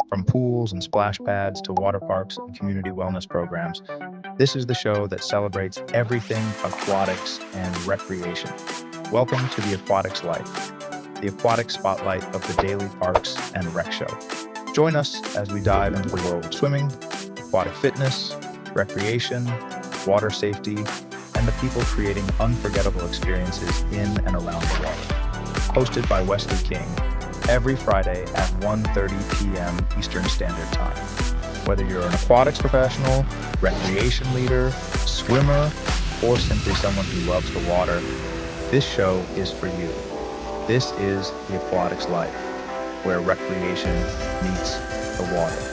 From pools and splash pads to water parks and community wellness programs, this is the show that celebrates everything aquatics and recreation. Welcome to the Aquatics Life, the aquatic spotlight of the daily parks and rec show. Join us as we dive into the world of swimming, aquatic fitness, recreation, water safety, and the people creating unforgettable experiences in and around the water. Hosted by Wesley King, every Friday at 1:30 p.m. Eastern Standard Time. Whether you're an aquatics professional, recreation leader, swimmer, or simply someone who loves the water, this show is for you. This is the Aquatics Life, where recreation meets the water.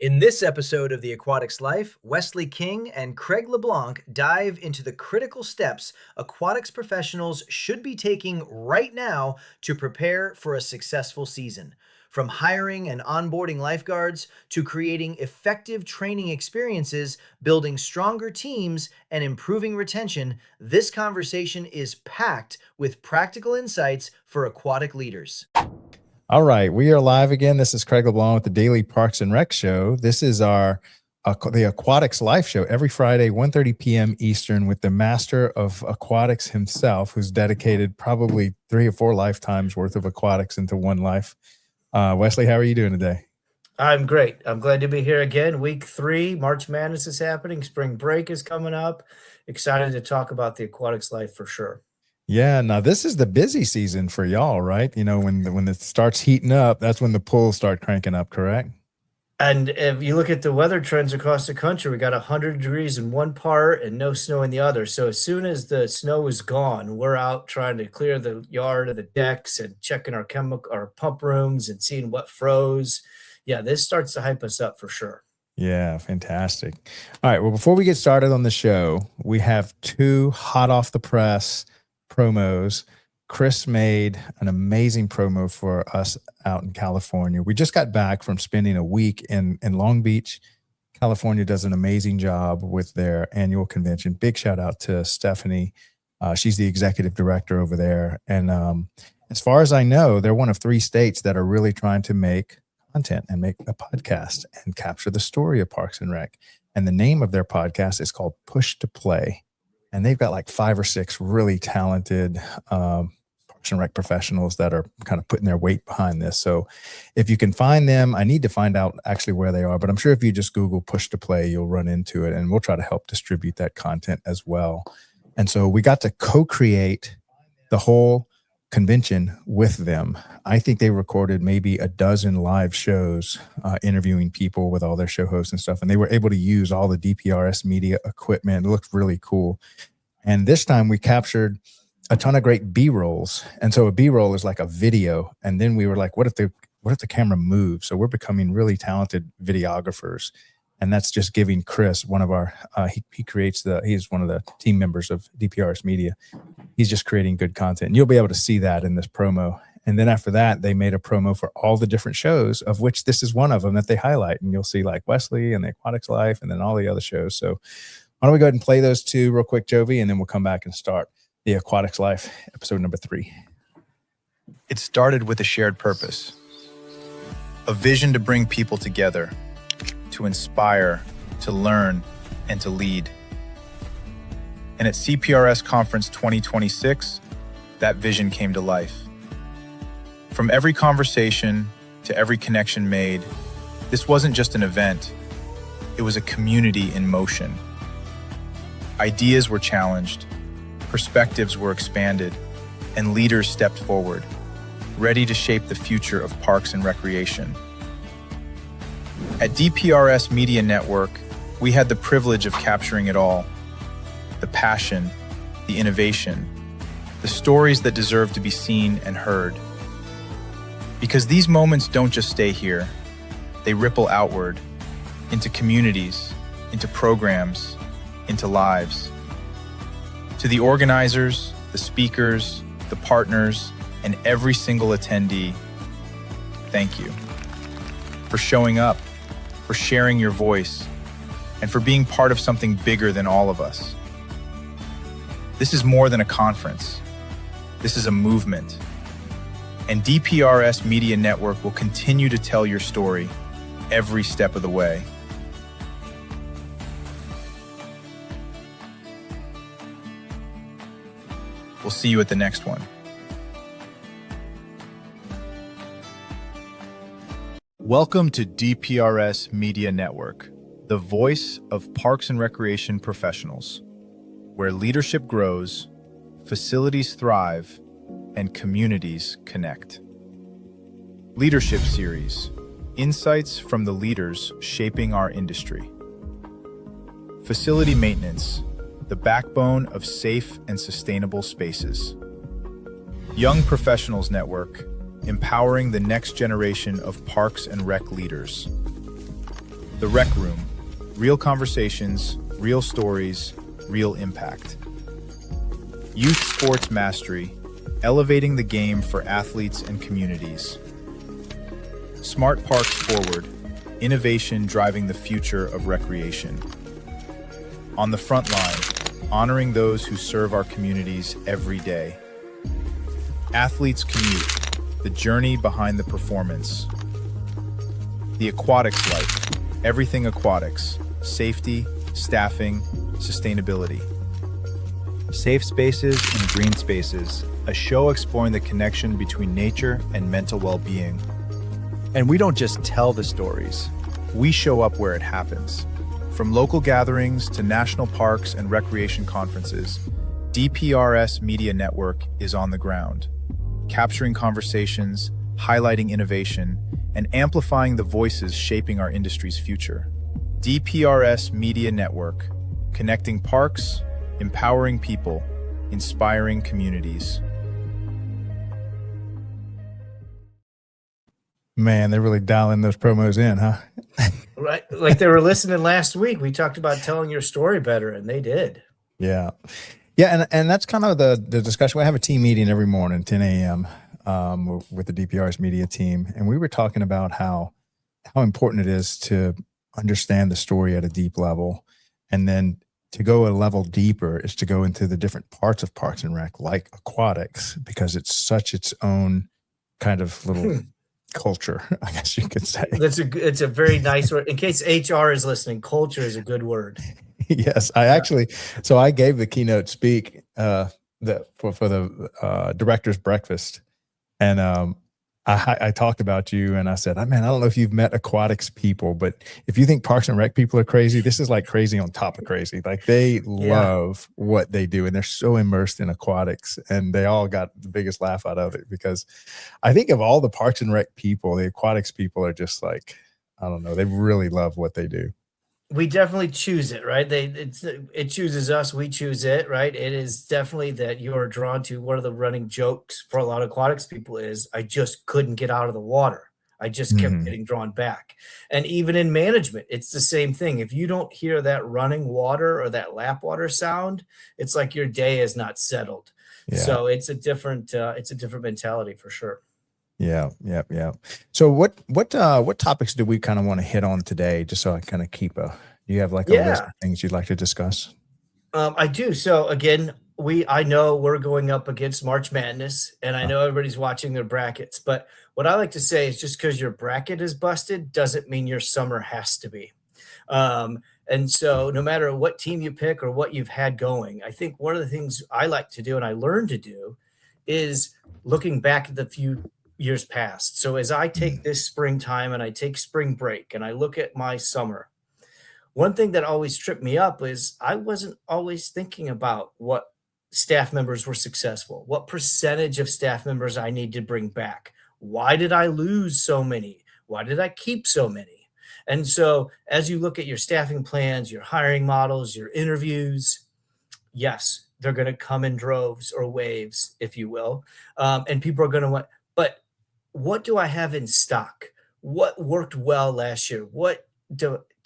In this episode of the Aquatics Life, Wesley King and Craig LeBlanc dive into the critical steps aquatics professionals should be taking right now to prepare for a successful season. From hiring and onboarding lifeguards to creating effective training experiences, building stronger teams, and improving retention, this conversation is packed with practical insights for aquatic leaders. All right, we are live again. This is Craig LeBlanc with the Daily Parks and Rec Show. This is the Aquatics Life Show every Friday, 1:30 p.m. Eastern, with the master of aquatics himself, who's dedicated probably 3 or 4 lifetimes worth of aquatics into one life. Wesley, how are you doing today? I'm great. I'm glad to be here again. Week 3, March Madness is happening. Spring break is coming up. Excited to talk about the Aquatics Life for sure. Yeah, now this is the busy season for y'all, right? You know, when it starts heating up, that's when the pools start cranking up, correct? And if you look at the weather trends across the country, we got 100 degrees in one part and no snow in the other. So as soon as the snow is gone, we're out trying to clear the yard of the decks and checking our pump rooms and seeing what froze. Yeah, this starts to hype us up for sure. Yeah, fantastic. All right, well, before we get started on the show, we have 2 hot off the press promos. Chris made an amazing promo for us out in California. We just got back from spending a week in Long Beach. California does an amazing job with their annual convention. Big shout out to Stephanie. She's the executive director over there. And as far as I know, they're one of 3 states that are really trying to make content and make a podcast and capture the story of Parks and Rec. And the name of their podcast is called Push to Play. And they've got like 5 or 6 really talented Parks and Rec professionals that are kind of putting their weight behind this. So if you can find them, I need to find out actually where they are, but I'm sure if you just Google Push to Play, you'll run into it, and we'll try to help distribute that content as well. And so we got to co-create the whole convention with them. I think they recorded maybe a dozen live shows, interviewing people with all their show hosts and stuff. And they were able to use all the DPRS media equipment. It looked really cool. And this time we captured a ton of great B-rolls. And so a B-roll is like a video. And then we were like, what if the camera moves? So we're becoming really talented videographers. And that's just giving Chris, one of our, he's one of the team members of DPRS Media. He's just creating good content. And you'll be able to see that in this promo. And then after that, they made a promo for all the different shows, of which this is one of them that they highlight. And you'll see like Wesley and the Aquatics Life and then all the other shows. So why don't we go ahead and play those 2 real quick, Jovi, and then we'll come back and start the Aquatics Life, episode number 3. It started with a shared purpose, a vision to bring people together, to inspire, to learn, and to lead. And at CPRS Conference 2026, that vision came to life. From every conversation to every connection made, this wasn't just an event, it was a community in motion. Ideas were challenged, perspectives were expanded, and leaders stepped forward, ready to shape the future of parks and recreation. At DPRS Media Network, we had the privilege of capturing it all. The passion, the innovation, the stories that deserve to be seen and heard. Because these moments don't just stay here, they ripple outward, into communities, into programs, into lives. To the organizers, the speakers, the partners, and every single attendee, thank you. For showing up, for sharing your voice, and for being part of something bigger than all of us. This is more than a conference. This is a movement. And DPRS Media Network will continue to tell your story every step of the way. We'll see you at the next one. Welcome to DPRS Media Network, the voice of parks and recreation professionals, where leadership grows, facilities thrive, and communities connect. Leadership Series, insights from the leaders shaping our industry. Facility maintenance, the backbone of safe and sustainable spaces. Young Professionals Network, empowering the next generation of parks and rec leaders. The Rec Room, real conversations, real stories, real impact. Youth Sports Mastery, elevating the game for athletes and communities. Smart Parks Forward, innovation driving the future of recreation. On the front line, honoring those who serve our communities every day. Athletes Commute, the journey behind the performance. The Aquatics Life, everything aquatics, safety, staffing, sustainability. Safe Spaces and Green Spaces, a show exploring the connection between nature and mental well-being. And we don't just tell the stories, we show up where it happens. From local gatherings to national parks and recreation conferences, DPRS Media Network is on the ground, capturing conversations, highlighting innovation, and amplifying the voices shaping our industry's future. DPRS Media Network, connecting parks, empowering people, inspiring communities. Man, they're really dialing those promos in, huh? Right. Like they were listening last week. We talked about telling your story better, and they did. Yeah. Yeah, and that's kind of the discussion. We have a team meeting every morning, 10 a.m. With the DPRS media team, and we were talking about how important it is to understand the story at a deep level, and then to go a level deeper is to go into the different parts of Parks and Rec, like aquatics, because it's such its own kind of little culture, I guess you could say. It's a very nice word. In case HR is listening, culture is a good word. Yes, I gave the keynote speak for the director's breakfast, and I talked about you, and I said, man, I don't know if you've met aquatics people, but if you think Parks and Rec people are crazy, this is like crazy on top of crazy. Like they love what they do, and they're so immersed in aquatics, and they all got the biggest laugh out of it, because I think of all the Parks and Rec people, the aquatics people are just like, I don't know, they really love what they do. We definitely choose it, right? It chooses us, we choose it, right? It is definitely that you are drawn to. One of the running jokes for a lot of aquatics people is, I just couldn't get out of the water. I just kept getting drawn back. And even in management, it's the same thing. If you don't hear that running water or that lap water sound, it's like your day is not settled. Yeah. So it's a different mentality for sure. Yeah. So what topics do we kind of want to hit on today? Just so I kind of keep you have like a list of things you'd like to discuss? I do. So again, I know we're going up against March Madness, and I know everybody's watching their brackets, but what I like to say is, just because your bracket is busted doesn't mean your summer has to be. And so no matter what team you pick or what you've had going, I think one of the things I like to do and I learned to do is looking back at the few years past. So as I take this springtime and I take spring break and I look at my summer, one thing that always tripped me up is I wasn't always thinking about what staff members were successful, what percentage of staff members I need to bring back. Why did I lose so many? Why did I keep so many? And so as you look at your staffing plans, your hiring models, your interviews, yes, they're going to come in droves or waves, if you will. And people are going to want, but what do I have in stock? What worked well last year? What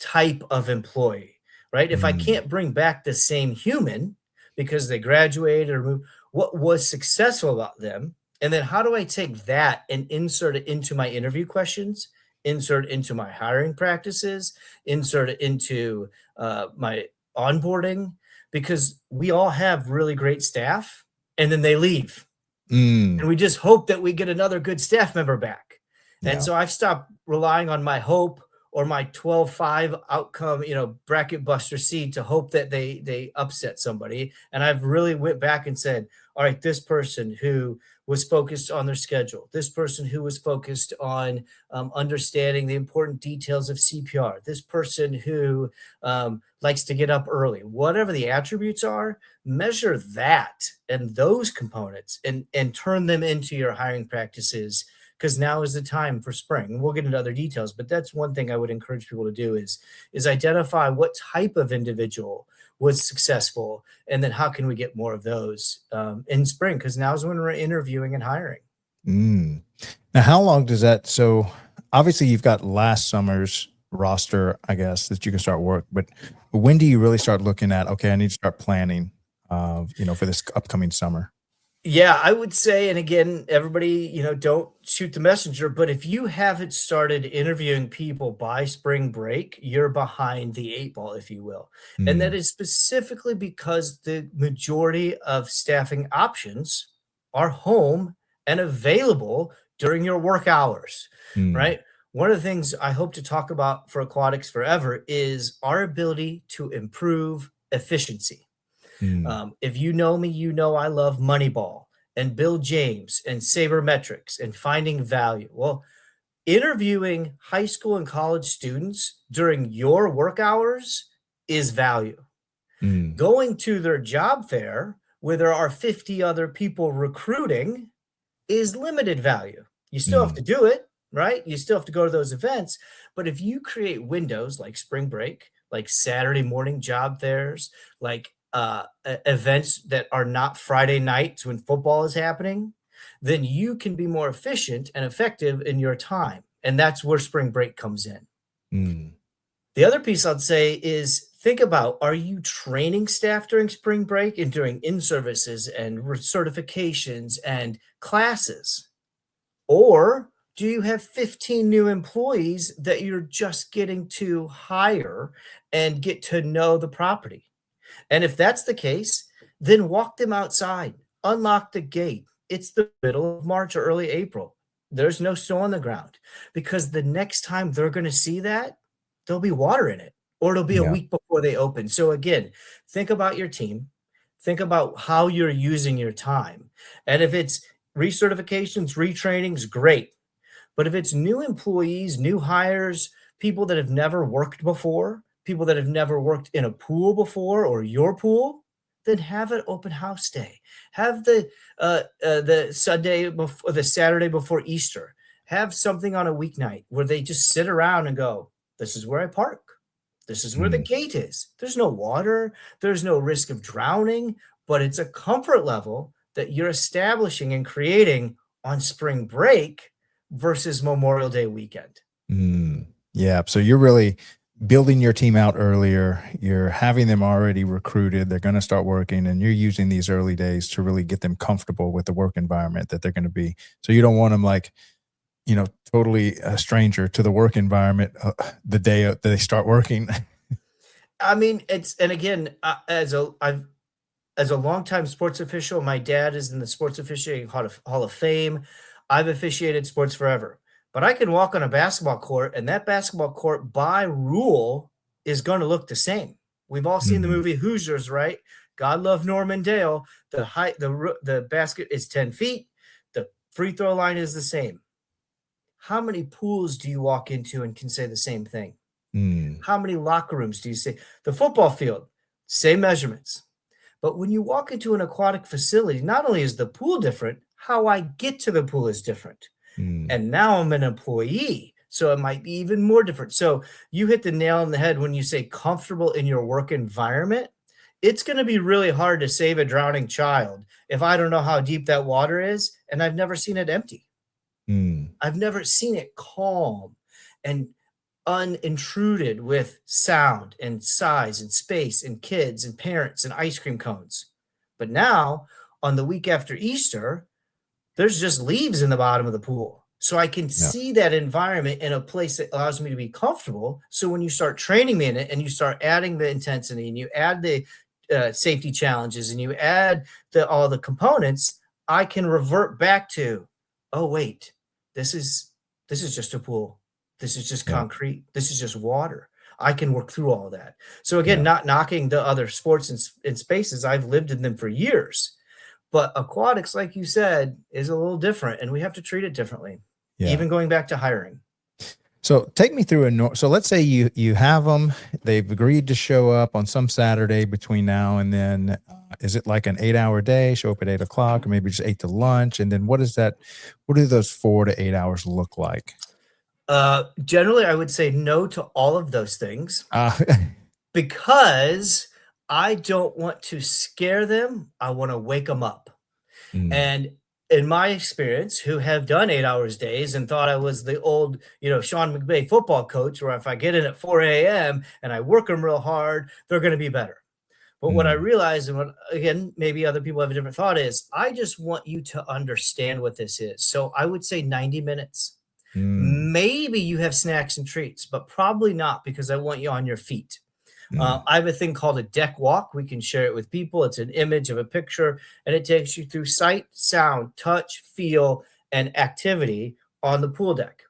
type of employee, right? If I can't bring back the same human because they graduated or moved, what was successful about them? And then how do I take that and insert it into my interview questions, insert it into my hiring practices, insert it into my onboarding? Because we all have really great staff and then they leave. Mm, And we just hope that we get another good staff member back. And yeah. so I've stopped relying on my hope or my 12-5 outcome, bracket buster seed to hope that they upset somebody. And I've really went back and said, all right, this person who was focused on their schedule, this person who was focused on understanding the important details of CPR, this person who likes to get up early, whatever the attributes are, measure that and those components and turn them into your hiring practices, because now is the time for spring. We'll get into other details, but that's one thing I would encourage people to do is identify what type of individual was successful, and then how can we get more of those in spring, because now is when we're interviewing and hiring. Mm. Now, how long does that? So obviously you've got last summer's roster, I guess, that you can start work, but when do you really start looking at, okay, I need to start planning, for this upcoming summer? Yeah, I would say, and again, everybody, don't shoot the messenger, but if you haven't started interviewing people by spring break, you're behind the 8 ball, if you will. And that Mm, is specifically because the majority of staffing options are home and available during your work hours, mm, right? One of the things I hope to talk about for Aquatics Forever is our ability to improve efficiency. mm, If you know me, you know I love Moneyball and Bill James and sabermetrics and finding value. Well, interviewing high school and college students during your work hours is value. mm, Going to their job fair where there are 50 other people recruiting is limited value. You still have mm, to do it, right? You still have to go to those events. But if you create windows like spring break, like Saturday morning job fairs, like events that are not Friday nights when football is happening, then you can be more efficient and effective in your time. And that's where spring break comes in. mm, The other piece I'd say is think about, are you training staff during spring break and doing in-services and certifications and classes? Or do you have 15 new employees that you're just getting to hire and get to know the property? And if that's the case, then walk them outside, unlock the gate. It's the middle of March or early April. There's no snow on the ground, because the next time they're going to see that, there'll be water in it, or it'll be a yeah. week before they open. So again, think about your team, think about how you're using your time. And if it's recertifications, retrainings, great. But if it's new employees, new hires, people that have never worked before, people that have never worked in a pool before or your pool, then have an open house day. Have the Sunday before, the Saturday before Easter. Have something on a weeknight where they just sit around and go, "This is where I park. This is where the Mm, gate is. There's no water. There's no risk of drowning, but it's a comfort level that you're establishing and creating on spring break versus Memorial Day weekend." mm. Yeah. So you're really building your team out earlier. You're having them already recruited. They're going to start working, and you're using these early days to really get them comfortable with the work environment that they're going to be. So you don't want them like, totally a stranger to the work environment the day that they start working. I mean, and again, as a longtime sports official, my dad is in the Sports Officiating Hall of Fame. I've officiated sports forever. But I can walk on a basketball court, and that basketball court by rule is going to look the same. We've all seen the Mhm, movie Hoosiers, right? God love Norman Dale. The height, the basket is 10 feet. The free throw line is the same. How many pools do you walk into and can say the same thing? mm, How many locker rooms do you say? The football field, same measurements. But when you walk into an aquatic facility, not only is the pool different, how I get to the pool is different. mm. And now I'm an employee, so it might be even more different. So you hit the nail on the head when you say comfortable in your work environment. It's going to be really hard to save a drowning child if I don't know how deep that water is and I've never seen it empty. Mm, I've never seen it calm and unintruded with sound and size and space and kids and parents and ice cream cones. But now, on the week after Easter, there's just leaves in the bottom of the pool. So I can yeah. see that environment in a place that allows me to be comfortable. So when you start training me in it and you start adding the intensity and you add the safety challenges and you add all the components, I can revert back to, oh, wait, this is just a pool. This is just Yeah. concrete. This is just water. I can work through all that. So again, Yeah. not knocking the other sports and spaces. I've lived in them for years. But aquatics, like you said, is a little different, and we have to treat it differently, Yeah. even going back to hiring. So take me through so let's say you have them, they've agreed to show up on some Saturday between now and then. Is it like an 8-hour day, show up at 8 o'clock, or maybe just 8 to lunch? And then what do those 4 to 8 hours look like? Generally, I would say no to all of those things Uh, because I don't want to scare them. I want to wake them up. mm, And in my experience, who have done 8 hours days and thought I was the old, Sean McVay football coach, where if I get in at 4 a.m. and I work them real hard, they're going to be better. But what I mm, realized, and what, again, maybe other people have a different thought, is I just want you to understand what this is. So I would say 90 minutes. mm, Maybe you have snacks and treats, but probably not, because I want you on your feet. mm, I have a thing called a deck walk. We can share it with people. It's an image of a picture, and it takes you through sight, sound, touch, feel, and activity on the pool deck.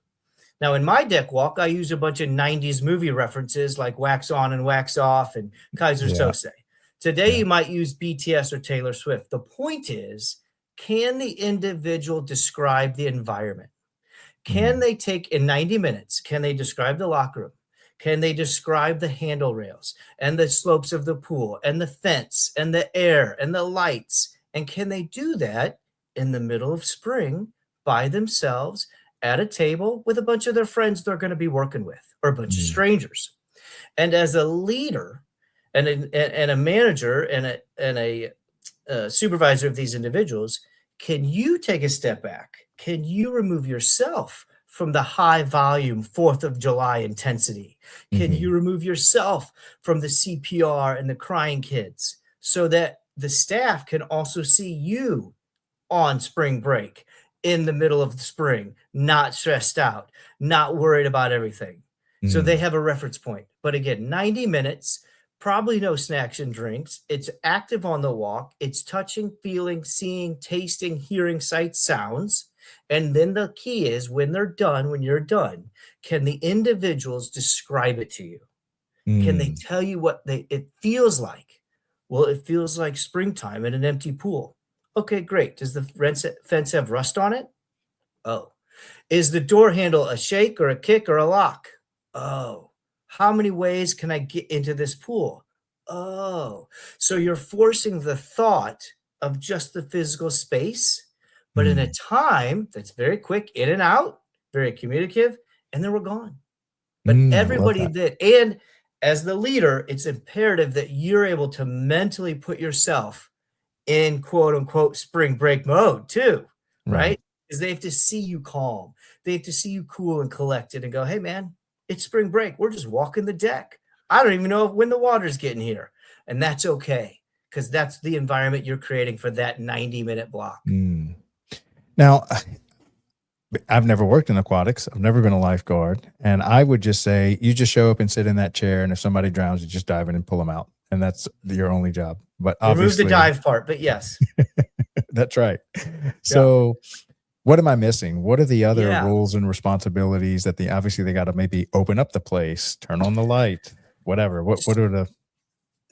Now, in my deck walk, I use a bunch of 90s movie references like Wax On and Wax Off and Kaiser yeah, Sose. Today, yeah, you might use BTS or Taylor Swift. The point is, can the individual describe the environment? Can mm, they take in 90 minutes? Can they describe the locker room? Can they describe the handle rails and the slopes of the pool and the fence and the air and the lights? And can they do that in the middle of spring by themselves at a table with a bunch of their friends they're going to be working with, or a bunch of mm, strangers? And as a leader and a manager and a supervisor of these individuals, can you take a step back? Can you remove yourself from the high volume 4th of July intensity? Can you mhm, remove yourself from the CPR and the crying kids so that the staff can also see you on spring break in the middle of the spring, not stressed out, not worried about everything? So they mm, have a reference point. But again, 90 minutes, probably no snacks and drinks. It's active on the walk. It's touching, feeling, seeing, tasting, hearing, sights, sounds. And then the key is, when they're done, when you're done, can the individuals describe it to you? Can they mm, tell you what it feels like? Well, it feels like springtime in an empty pool. Okay, great. Does the fence have rust on it? Oh. Is the door handle a shake or a kick or a lock? Oh. How many ways can I get into this pool? Oh. So you're forcing the thought of just the physical space, but in a mm, time that's very quick, in and out, very communicative, and then we're gone. But I love everybody that. that, and as the leader, it's imperative that you're able to mentally put yourself in quote unquote spring break mode too, Right. right? Because they have to see you calm. They have to see you cool and collected and go, hey man, it's spring break. We're just walking the deck. I don't even know when the water's getting here. And that's okay, because that's the environment you're creating for that 90-minute block. Mm. Now, I've never worked in aquatics. I've never been a lifeguard. And I would just say, you just show up and sit in that chair. And if somebody drowns, you just dive in and pull them out. And that's your only job. But Remove the obviously, dive part, but yes. that's right. Yeah. So what am I missing? What are the other Yeah. roles and responsibilities that obviously they got to maybe open up the place, turn on the light, whatever. What are the,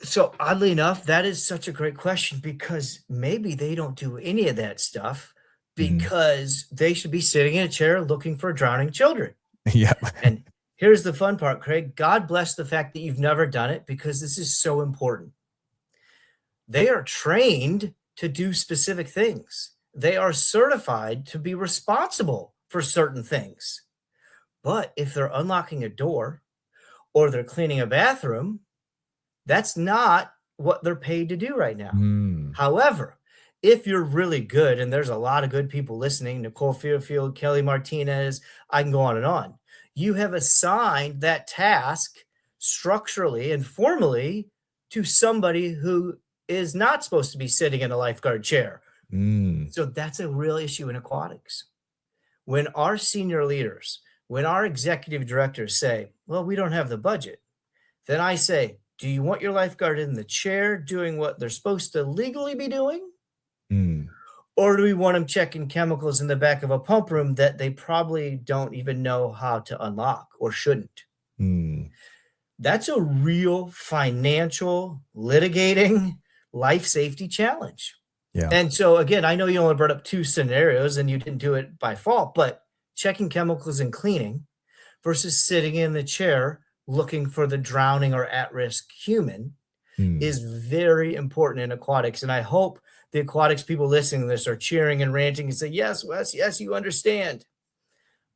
So oddly enough, that is such a great question, because maybe they don't do any of that stuff Mhm. because they should be sitting in a chair looking for drowning children. yeah. And here's the fun part, Craig. God bless the fact that you've never done it, because this is so important. They are trained to do specific things. They are certified to be responsible for certain things. But if they're unlocking a door or they're cleaning a bathroom, that's not what they're paid to do right now. Mm. However, if you're really good, and there's a lot of good people listening, Nicole Fairfield, Kelly Martinez, I can go on and on. You have assigned that task structurally and formally to somebody who is not supposed to be sitting in a lifeguard chair. Mm. So that's a real issue in aquatics. When our senior leaders, when our executive directors say, well, we don't have the budget, then I say, do you want your lifeguard in the chair doing what they're supposed to legally be doing? Mm. Or do we want them checking chemicals in the back of a pump room that they probably don't even know how to unlock or shouldn't? Mm, That's a real financial, litigating, life safety challenge. yeah. And so, again, I know you only brought up 2 scenarios and you didn't do it by fault, but checking chemicals and cleaning versus sitting in the chair looking for the drowning or at-risk human Mm, is very important in aquatics. And I hope the aquatics people listening to this are cheering and ranting and say, yes, Wes, yes, you understand.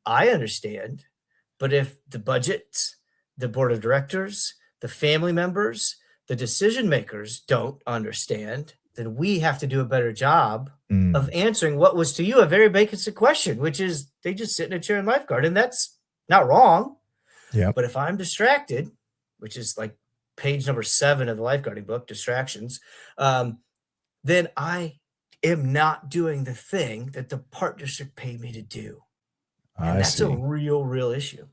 I understand. But if the budgets, the board of directors, the family members, the decision makers don't understand, then we have to do a better job of mm, answering what was to you a very basic question, which is they just sit in a chair and lifeguard. And that's not wrong. yep. But if I'm distracted, which is like page number 7 of the lifeguarding book, distractions, then I am not doing the thing that the partnership paid me to do. And I that's a see. real issue.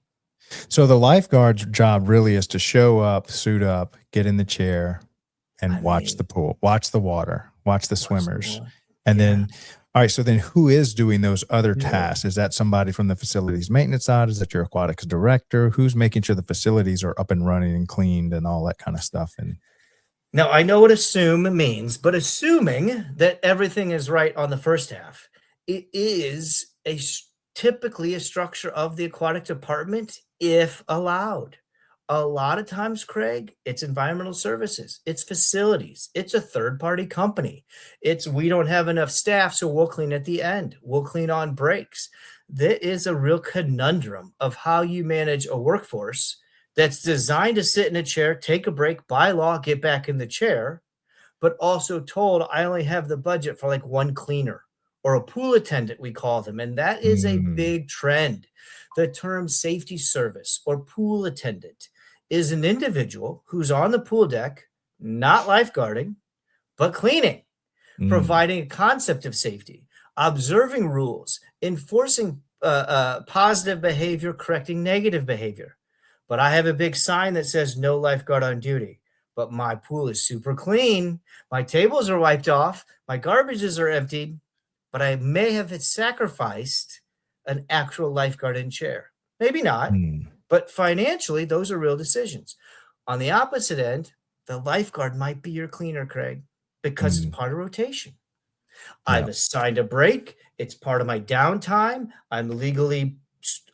So the lifeguard's job really is to show up, suit up, get in the chair, and I watch mean, the pool, watch the water, watch the watch the swimmers. water. And Yeah. then, all right, so then who is doing those other Yeah. tasks? Is that somebody from the facilities maintenance side? Is that your aquatics director? Who's making sure the facilities are up and running and cleaned and all that kind of stuff? And Now, I know what assume means, but assuming that everything is right on the first half, it is typically a structure of the aquatic department if allowed. A lot of times, Craig, it's environmental services, it's facilities, it's a third-party company. It's we don't have enough staff, so we'll clean at the end. We'll clean on breaks. There is a real conundrum of how you manage a workforce that's designed to sit in a chair, take a break, by law, get back in the chair, but also told I only have the budget for like 1 cleaner or a pool attendant, we call them. And that is a mm, big trend. The term safety service or pool attendant is an individual who's on the pool deck, not lifeguarding, but cleaning, mm, providing a concept of safety, observing rules, enforcing positive behavior, correcting negative behavior. But I have a big sign that says no lifeguard on duty. But my pool is super clean. My tables are wiped off. My garbages are emptied. But I may have sacrificed an actual lifeguard in chair. Maybe not. mm, But financially, those are real decisions. On the opposite end, the lifeguard might be your cleaner, Craig, because it's mm, part of rotation. yeah. I've assigned a break. It's part of my downtime. I'm legally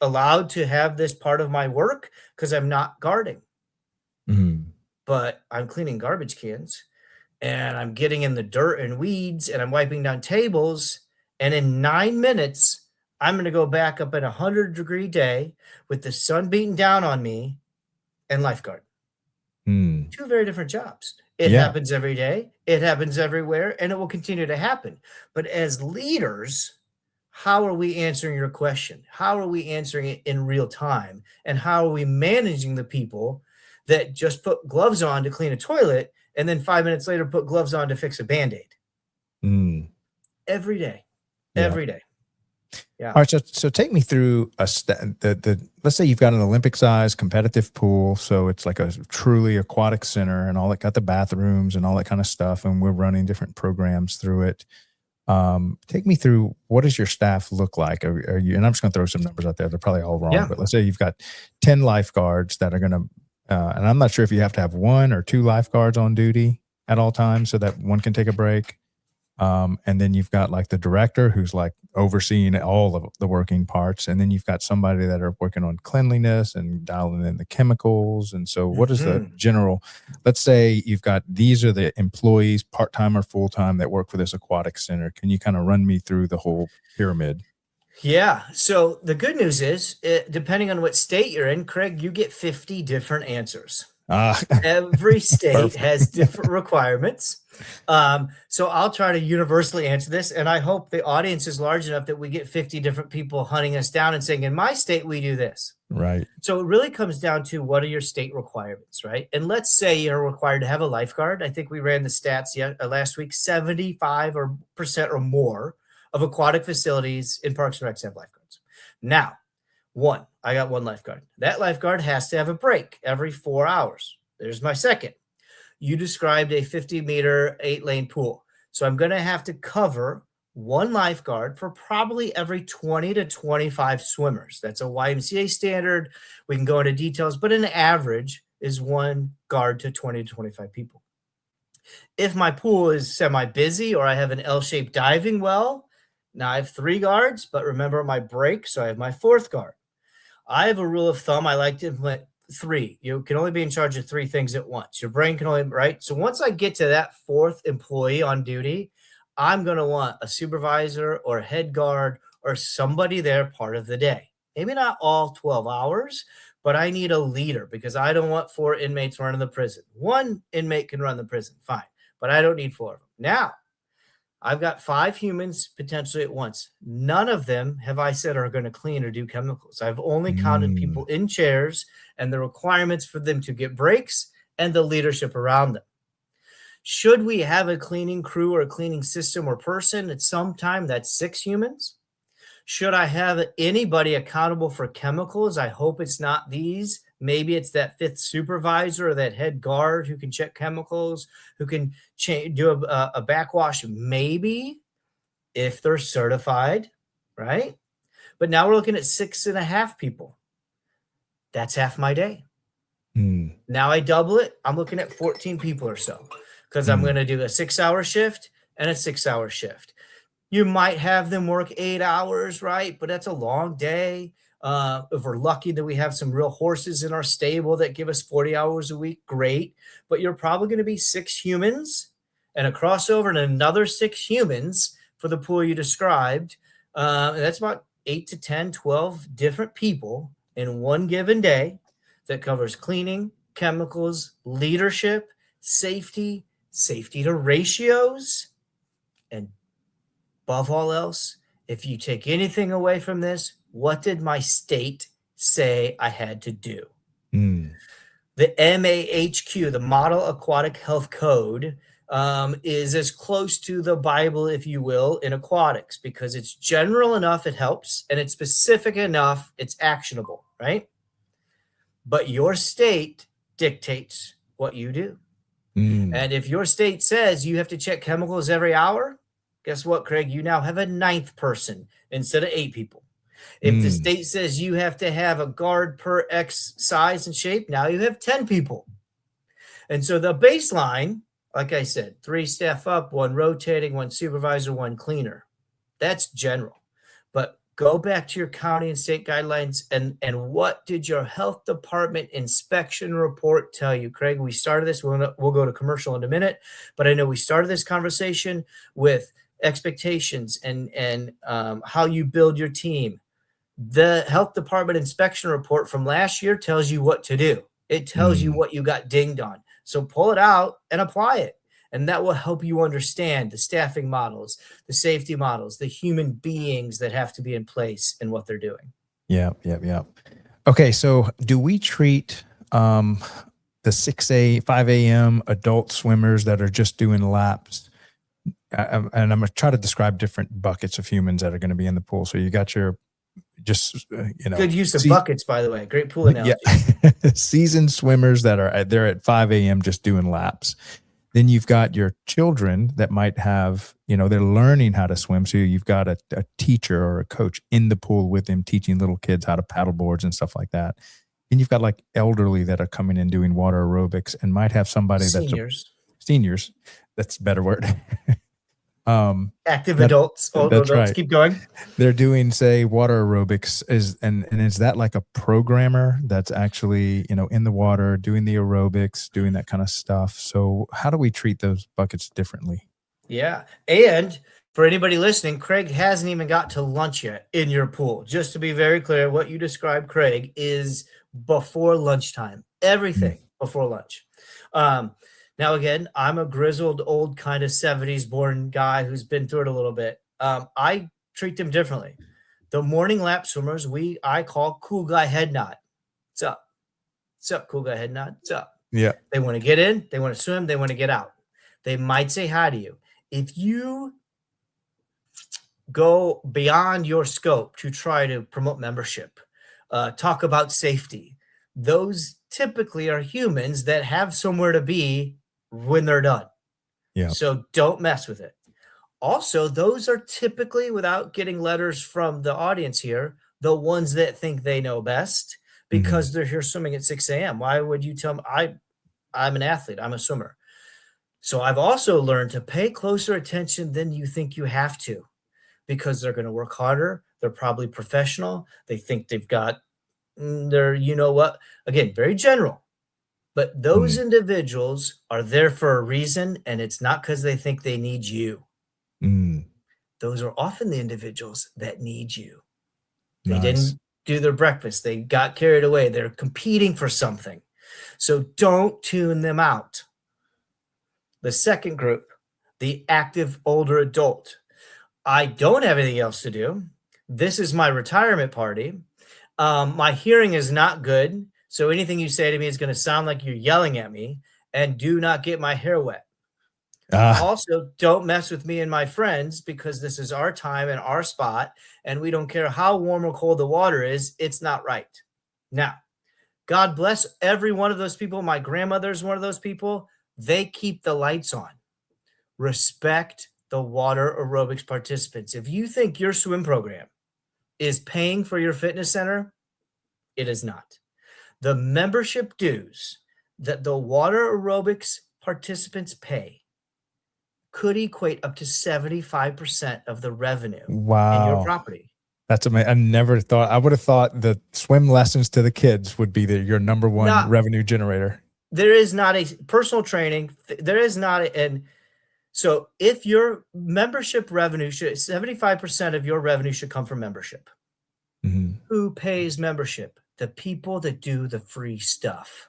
allowed to have this part of my work because I'm not guarding, Mm, but I'm cleaning garbage cans and I'm getting in the dirt and weeds and I'm wiping down tables. And in 9 minutes, I'm going to go back up in a 100-degree day with the sun beating down on me and lifeguard. mm, 2 very different jobs. It yeah. happens every day. It happens everywhere, and it will continue to happen. But as leaders, how are we answering your question? How are we answering it in real time? And how are we managing the people that just put gloves on to clean a toilet and then 5 minutes later put gloves on to fix a Band-Aid? Mm, Every day. yeah. Every day. Yeah. All right, so take me through let's say you've got an Olympic size competitive pool, so it's like a truly aquatic center and all that, got the bathrooms and all that kind of stuff, and we're running different programs through it. Take me through, what does your staff look like? Are you, and I'm just going to throw some numbers out there, they're probably all wrong, Yeah. but let's say you've got 10 lifeguards that are going to, and I'm not sure if you have to have 1 or 2 lifeguards on duty at all times so that one can take a break. And then you've got like the director who's like overseeing all of the working parts. And then you've got somebody that are working on cleanliness and dialing in the chemicals. And so what is the general, let's say you've got, these are the employees, part-time or full-time, that work for this aquatic center. Can you kind of run me through the whole pyramid? Yeah. So the good news is, depending on what state you're in, Craig, you get 50 different answers. Every state has different requirements. So I'll try to universally answer this, and I hope the audience is large enough that we get 50 different people hunting us down and saying, in my state, we do this. Right. So it really comes down to, what are your state requirements, right? And let's say you're required to have a lifeguard. I think we ran the stats last week, 75% or more of aquatic facilities in parks and recs have lifeguards. Now, I got 1 lifeguard. That lifeguard has to have a break every 4 hours. There's my second. You described a 50-meter, 8-lane pool. So I'm going to have to cover one lifeguard for probably every 20 to 25 swimmers. That's a YMCA standard. We can go into details, but an average is one guard to 20 to 25 people. If my pool is semi-busy or I have an L-shaped diving well, now I have 3 guards, but remember my break, so I have my 4th guard. I have a rule of thumb. I like to implement 3. You can only be in charge of 3 things at once. Your brain can only, right? So once I get to that 4th employee on duty, I'm going to want a supervisor or a head guard or somebody there part of the day. Maybe not all 12 hours, but I need a leader because I don't want 4 inmates running the prison. 1 inmate can run the prison, fine, but I don't need 4 of them. Now, I've got 5 humans potentially at once. None of them have I said are going to clean or do chemicals. I've only counted people in chairs and the requirements for them to get breaks and the leadership around them. Should we have a cleaning crew or a cleaning system or person at some time? That's 6 humans. Should I have anybody accountable for chemicals? I hope it's not these. Maybe it's that 5th supervisor or that head guard who can check chemicals, who can do a backwash, maybe if they're certified, right? But now we're looking at 6.5 people. That's half my day. Now I double it. I'm looking at 14 people or so because I'm going to do a 6-hour shift and a 6-hour shift. You might have them work 8 hours, right? But that's a long day. If we're lucky that we have some real horses in our stable that give us 40 hours a week, great. But you're probably going to be 6 humans and a crossover and another 6 humans for the pool you described. And that's about 8 to 10, 12 different people in one given day that covers cleaning, chemicals, leadership, safety to ratios, and above all else, if you take anything away from this, what did my state say I had to do? The MAHQ, the Model Aquatic Health Code, is as close to the Bible, if you will, in aquatics because it's general enough, it helps, and it's specific enough, it's actionable, right? But your state dictates what you do. And if your state says you have to check chemicals every hour, guess what, Craig? You now have a 9th person instead of 8 people. If the state says you have to have a guard per X size and shape, now you have 10 people. And so the baseline, like I said, 3 staff up, 1 rotating, 1 supervisor, 1 cleaner. That's general. But go back to your county and state guidelines and what did your health department inspection report tell you? Craig, we started this. We'll go to commercial in a minute, but I know we started this conversation with expectations and how you build your team. The health department inspection report from last year tells you what to do. It tells you what you got dinged on. So pull it out and apply it. And that will help you understand the staffing models, the safety models, the human beings that have to be in place and what they're doing. Yeah. Okay. So do we treat the 5 a.m. adult swimmers that are just doing laps? And I'm going to try to describe different buckets of humans that are going to be in the pool. So you got your good use of buckets, by the way. Great pool analogy. Yeah. Seasoned swimmers that are there at 5 a.m. just doing laps. Then you've got your children that might have, they're learning how to swim. So you've got a teacher or a coach in the pool with them teaching little kids how to paddle boards and stuff like that. Then you've got like elderly that are coming in doing water aerobics and might have somebody seniors. That's a better word. Active adults. That's right. Keep going. They're doing, say, water aerobics is that like a programmer that's actually, in the water, doing the aerobics, doing that kind of stuff. So how do we treat those buckets differently? Yeah. And for anybody listening, Craig hasn't even got to lunch yet in your pool. Just to be very clear, what you described, Craig, is before lunchtime. Everything before lunch. Now, again, I'm a grizzled, old kind of 70s born guy who's been through it a little bit. I treat them differently. The morning lap swimmers, I call cool guy head nod. What's up? What's up, cool guy head nod? What's up? Yeah. They want to get in. They want to swim. They want to get out. They might say hi to you. If you go beyond your scope to try to promote membership, talk about safety, those typically are humans that have somewhere to be when they're done. Yeah. So don't mess with it. Also, those are typically, without getting letters from the audience here, the ones that think they know best Mhm. because they're here swimming at 6 a.m. Why would you tell me? I'm an athlete, I'm a swimmer. So I've also learned to pay closer attention than you think you have to because they're going to work harder. They're probably professional. They think they've got their, you know what? Again, very general. But those Mm. individuals are there for a reason, and it's not because they think they need you. Mm. Those are often the individuals that need you. They Nice. didn't do their breakfast. They got carried away. They're competing for something. So don't tune them out. The second group, the active older adult. I don't have anything else to do. This is my retirement party. My hearing is not good. So anything you say to me is going to sound like you're yelling at me, and do not get my hair wet. Ah, Also, don't mess with me and my friends because this is our time and our spot, and we don't care how warm or cold the water is. It's not right. Now, God bless every one of those people. My grandmother is one of those people. They keep the lights on. Respect the water aerobics participants. If you think your swim program is paying for your fitness center, it is not. The membership dues that the water aerobics participants pay could equate up to 75% of the revenue in your wow. property. That's amazing. I never thought, I would have thought the swim lessons to the kids would be your number one Not revenue generator. There is not a personal training. There is not and so if your membership revenue should 75% of your revenue should come from membership. Mhm. Who pays membership? The people that do the free stuff.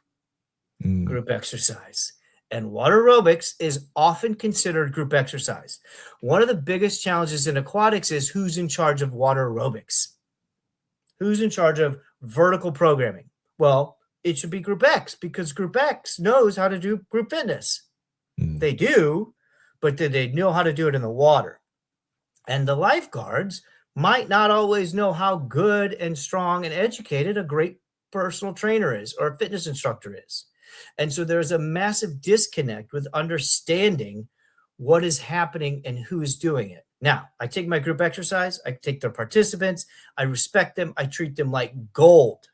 Mm. Group exercise. And water aerobics is often considered group exercise. One of the biggest challenges in aquatics is who's in charge of water aerobics? Who's in charge of vertical programming? Well, it should be Group X because Group X knows how to do group fitness. Mm. They do, but do they know how to do it in the water? And the lifeguards might not always know how good and strong and educated a great personal trainer is or a fitness instructor is. And so there's a massive disconnect with understanding what is happening and who is doing it. Now, I take my group exercise, I take their participants, I respect them, I treat them like gold.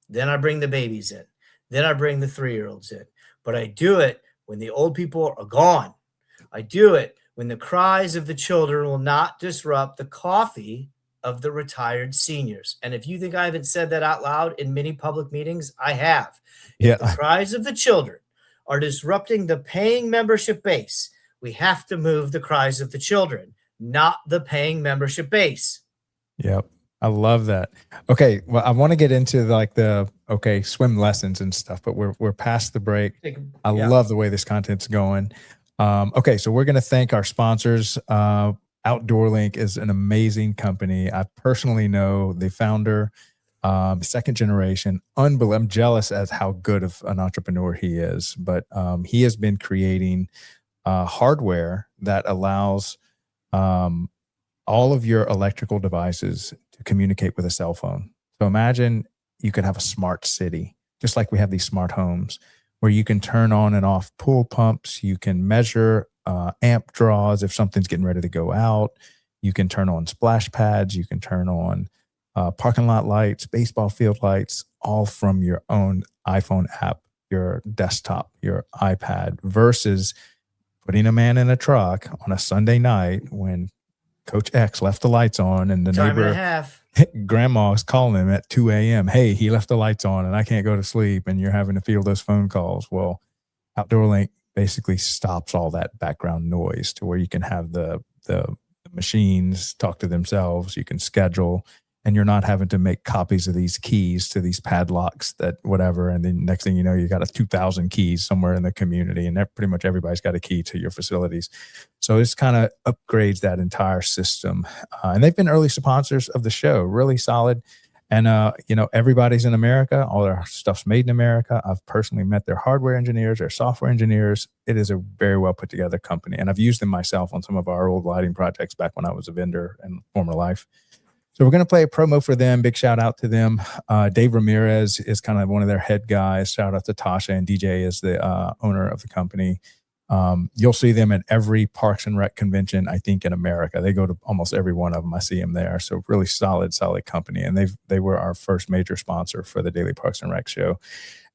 Then I bring the babies in. Then I bring the 3-year-olds in. But I do it when the old people are gone. I do it when the cries of the children will not disrupt the coffee of the retired seniors. And if you think I haven't said that out loud in many public meetings, I have. If the Yeah. cries of the children are disrupting the paying membership base, we have to move the cries of the children, not the paying membership base. Yep. I love that. Okay. Well, I want to get into swim lessons and stuff, but we're past the break. I love the way this content's going. Okay. So we're going to thank our sponsors. Outdoor Link is an amazing company. I personally know the founder, second generation. Unbelievable. I'm jealous at how good of an entrepreneur he is, but he has been creating hardware that allows all of your electrical devices to communicate with a cell phone. So imagine you could have a smart city, just like we have these smart homes, where you can turn on and off pool pumps. You can measure amp draws if something's getting ready to go out. You can turn on splash pads. You can turn on parking lot lights, baseball field lights, all from your own iPhone app, your desktop, your iPad, versus putting a man in a truck on a Sunday night when Coach X left the lights on and the Time and a neighbor half. grandma's calling him at 2 a.m. Hey, he left the lights on and I can't go to sleep, and you're having to field those phone calls. Well, Outdoor Link basically stops all that background noise to where you can have the machines talk to themselves. You can schedule, and you're not having to make copies of these keys to these padlocks that whatever. And then next thing you know, you got 2,000 keys somewhere in the community, and pretty much everybody's got a key to your facilities. So this kind of upgrades that entire system. And they've been early sponsors of the show, really solid. And, everybody's in America. All their stuff's made in America. I've personally met their hardware engineers, their software engineers. It is a very well put together company. And I've used them myself on some of our old lighting projects back when I was a vendor in former life. So we're going to play a promo for them. Big shout out to them. Dave Ramirez is kind of one of their head guys. Shout out to Tasha, and DJ is the owner of the company. You'll see them at every Parks and Rec convention, I think, in America. They go to almost every one of them. I see them there. So really solid company. And they were our first major sponsor for the Daily Parks and Rec show.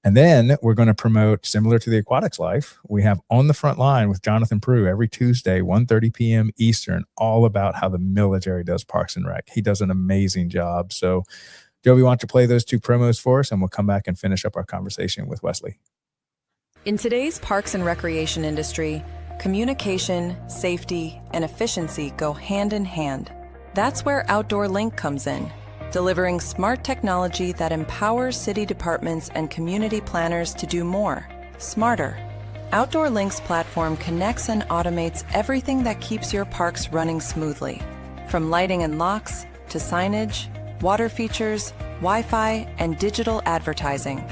And then we're going to promote, similar to the Aquatics Life, we have On the Front Line with Jonathan Prue every Tuesday, 1:30 p.m. Eastern, all about how the military does Parks and Rec. He does an amazing job. So, Joby, why don't you play those two promos for us, and we'll come back and finish up our conversation with Wesley. In today's parks and recreation industry, communication, safety, and efficiency go hand in hand. That's where Outdoor Link comes in, delivering smart technology that empowers city departments and community planners to do more, smarter. Outdoor Link's platform connects and automates everything that keeps your parks running smoothly, from lighting and locks to signage, water features, Wi-Fi, and digital advertising.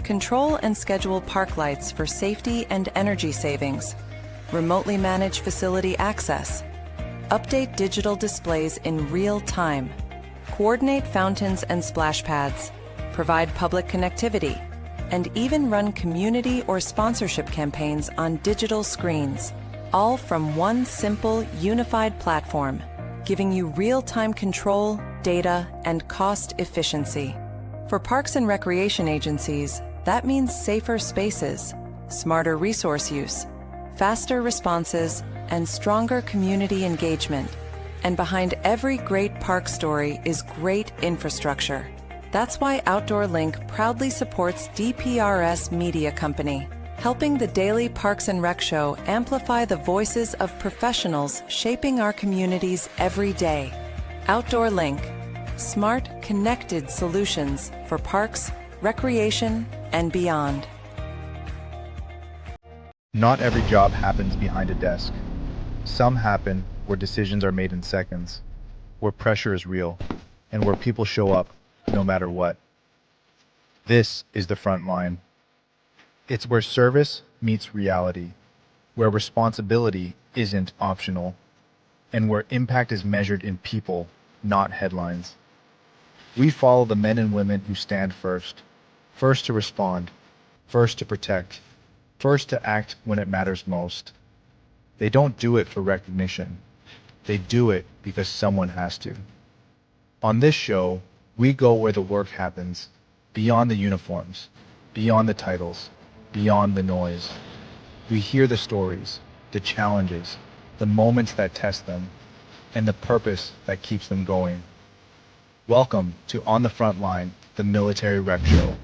Control and schedule park lights for safety and energy savings. Remotely manage facility access. Update digital displays in real time. Coordinate fountains and splash pads. Provide public connectivity. And even run community or sponsorship campaigns on digital screens. All from one simple, unified platform, giving you real-time control, data, and cost efficiency. For parks and recreation agencies, that means safer spaces, smarter resource use, faster responses, and stronger community engagement. And behind every great park story is great infrastructure. That's why Outdoor Link proudly supports DPRS Media Company, helping the Daily Parks and Rec Show amplify the voices of professionals shaping our communities every day. Outdoor Link, smart, connected solutions for parks, recreation, and beyond. Not every job happens behind a desk. Some happen where decisions are made in seconds, where pressure is real, and where people show up no matter what. This is the front line. It's where service meets reality, where responsibility isn't optional, and where impact is measured in people, not headlines. We follow the men and women who stand first to respond, first to protect, first to act when it matters most. They don't do it for recognition. They do it because someone has to. On this show, we go where the work happens, beyond the uniforms, beyond the titles, beyond the noise. We hear the stories, the challenges, the moments that test them, and the purpose that keeps them going. Welcome to On the Front Line, the Military Rec Show.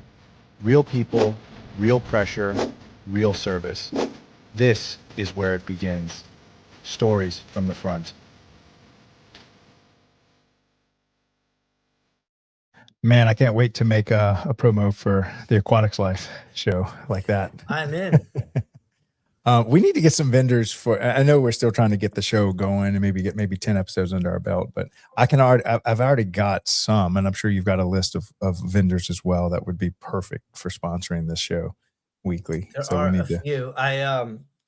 Real people, real pressure, real service. This is where it begins. Stories from the front. Man, I can't wait to make a promo for the Aquatics Life show like that. I'm in. We need to get some vendors for. I know we're still trying to get the show going and maybe get 10 episodes under our belt, but I've already got some, and I'm sure you've got a list of vendors as well that would be perfect for sponsoring this show weekly. There are a few.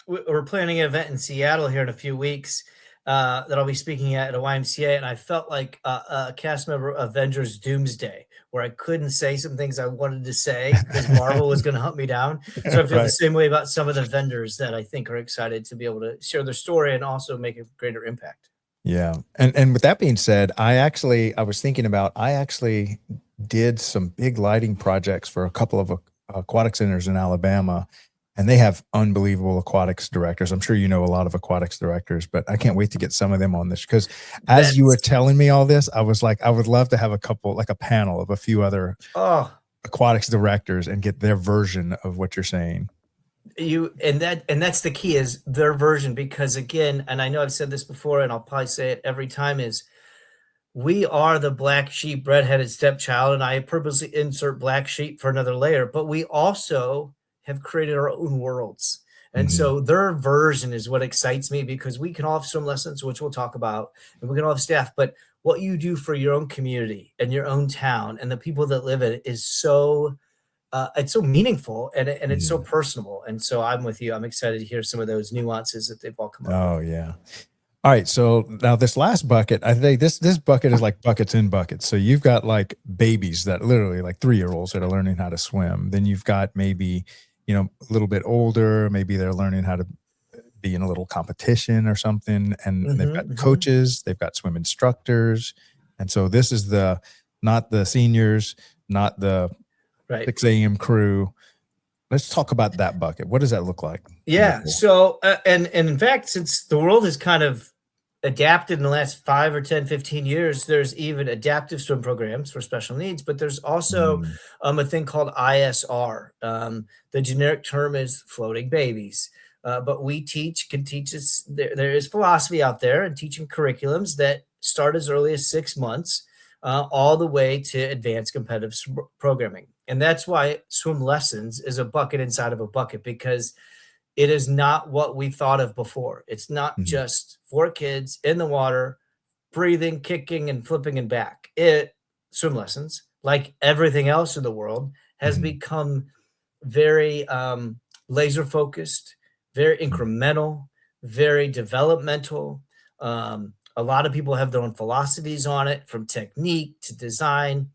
We're planning an event in Seattle here in a few weeks that I'll be speaking at a YMCA, and I felt like a cast member of Avengers Doomsday, where I couldn't say some things I wanted to say because Marvel was going to hunt me down. So I feel the same way about some of the vendors that I think are excited to be able to share their story and also make a greater impact. Yeah. And with that being said, I was thinking about, I actually did some big lighting projects for a couple of aquatic centers in Alabama, and they have unbelievable aquatics directors. I'm sure you know a lot of aquatics directors, but I can't wait to get some of them on this, because as you were telling me all this, I was like, I would love to have a panel of a few other aquatics directors and get their version of what you're saying. And that's the key, is their version, because again, and I know I've said this before and I'll probably say it every time, is we are the black sheep, redheaded stepchild, and I purposely insert black sheep for another layer, but we also have created our own worlds. And so their version is what excites me, because we can all have swim lessons, which we'll talk about, and we can all have staff, but what you do for your own community and your own town and the people that live in it is so it's so meaningful, and it's so personable. And so I'm with you. I'm excited to hear some of those nuances that they've all come up with. Oh yeah. All right. So now this last bucket, I think this bucket is like buckets in buckets. So you've got like babies that literally like 3-year-olds that are learning how to swim. Then you've got maybe, a little bit older, maybe they're learning how to be in a little competition or something, and they've got Mhm. coaches, they've got swim instructors. And so this is not the seniors, not the Right. 6 a.m. crew. Let's talk about that bucket. What does that look like? Yeah. So, and in fact, since the world has kind of adapted in the last 5 or 10, 15 years, there's even adaptive swim programs for special needs, but there's also Mm, a thing called ISR. The generic term is floating babies. But we can teach us, there is philosophy out there and teaching curriculums that start as early as 6 months, all the way to advanced competitive programming. And that's why swim lessons is a bucket inside of a bucket, because it is not what we thought of before. It's not mhm, just 4 kids in the water, breathing, kicking, and flipping and back. Swim lessons, like everything else in the world, has mhm, become very laser focused, very mhm, incremental, very developmental. A lot of people have their own philosophies on it, from technique to design.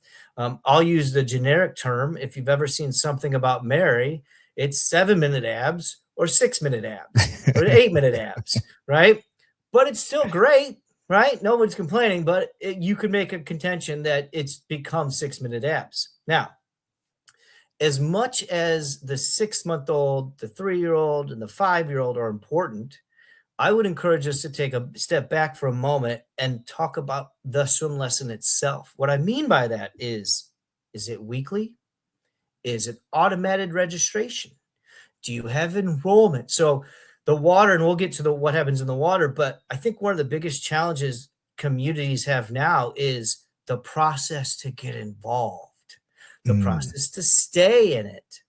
I'll use the generic term. If you've ever seen Something About Mary, it's 7-minute abs or 6-minute abs or 8-minute abs, right? But it's still great, right? Nobody's complaining, but you could make a contention that it's become 6-minute abs. Now, as much as the 6-month-old, the 3-year-old, and the 5-year-old are important, I would encourage us to take a step back for a moment and talk about the swim lesson itself. What I mean by that is it weekly? Is it automated registration? Do you have enrollment? So the water, and we'll get to what happens in the water, but I think one of the biggest challenges communities have now is the process to get involved, the mm, process to stay in it,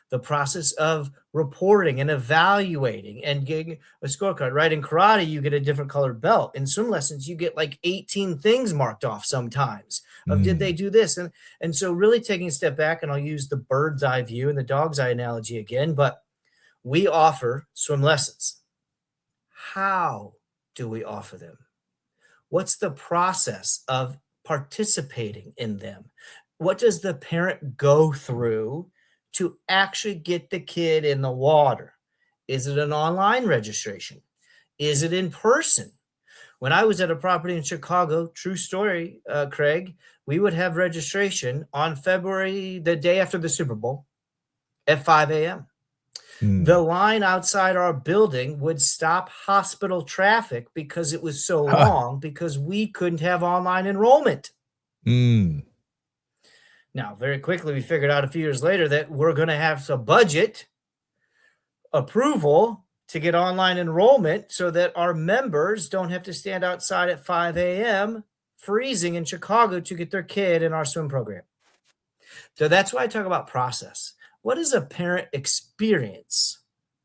the process of reporting and evaluating and getting a scorecard. Right? In karate, you get a different colored belt. In swim lessons, you get like 18 things marked off sometimes of did they mm, do this? And so really taking a step back, and I'll use the bird's eye view and the dog's eye analogy again, but we offer swim lessons. How do we offer them? What's the process of participating in them? What does the parent go through to actually get the kid in the water? Is it an online registration? Is it in person? When I was at a property in Chicago, true story, Craig, we would have registration on February, the day after the Super Bowl, at 5 a.m. The mm. line outside our building would stop hospital traffic because it was so Huh, long, because we couldn't have online enrollment. mm. Now, very quickly, we figured out a few years later that we're going to have some budget approval to get online enrollment so that our members don't have to stand outside at 5 a.m. freezing in Chicago to get their kid in our swim program. So that's why I talk about process. What does a parent experience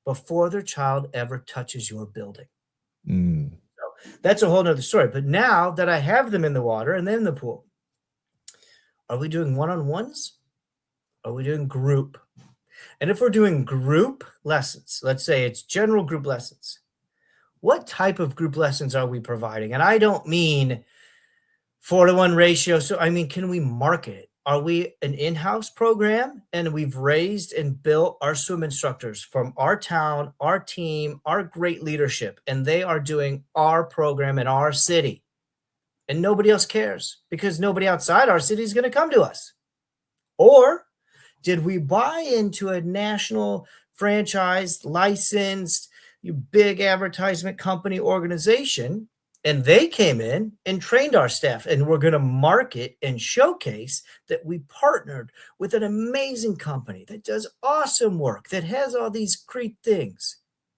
before their child ever touches your building? Mm, That's a whole nother story. But now that I have them in the water and then in the pool, are we doing one-on-ones? Are we doing group? And if we're doing group lessons, let's say it's general group lessons, what type of group lessons are we providing? And I don't mean 4-to-1 ratio. So, I mean, can we market it? Are we an in-house program? And we've raised and built our swim instructors from our town, our team, our great leadership, and they are doing our program in our city. And nobody else cares because nobody outside our city is going to come to us. Or did we buy into a national franchise, licensed, big advertisement company organization, and they came in and trained our staff, and we're going to market and showcase that we partnered with an amazing company that does awesome work, that has all these great things,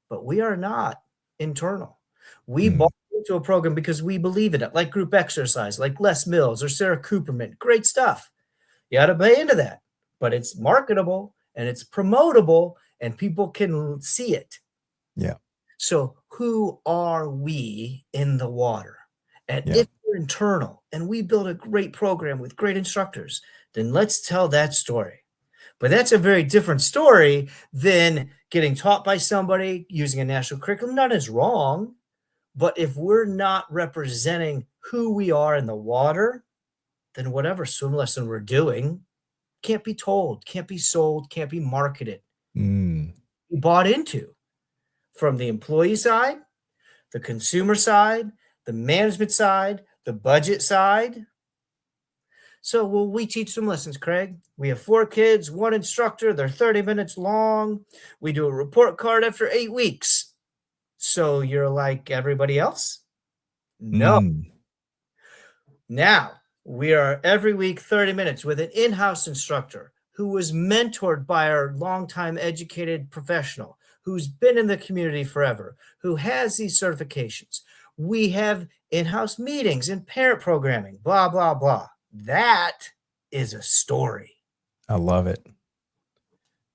but we are not internal. We mm. bought into a program because we believe in it, like group exercise, like Les Mills or Sarah Cooperman. Great stuff. You got to pay into that, but it's marketable and it's promotable and people can see it. Yeah, So who are we in the water? And yeah. if we're internal and we build a great program with great instructors, then let's tell that story. But that's a very different story than getting taught by somebody using a national curriculum. None is wrong. But if we're not representing who we are in the water, then whatever swim lesson we're doing can't be told, can't be sold, can't be marketed, Mm, be bought into. from the employee side, the consumer side, the management side, the budget side. So will we teach some lessons, Craig? We have 4 kids, 1 instructor. They're 30 minutes long. We do a report card after 8 weeks. So you're like everybody else? No. Now we are every week 30 minutes with an in-house instructor who was mentored by our longtime educated professional, who's been in the community forever, who has these certifications. We have in-house meetings and parent programming, blah, blah, blah. That is a story. I love it.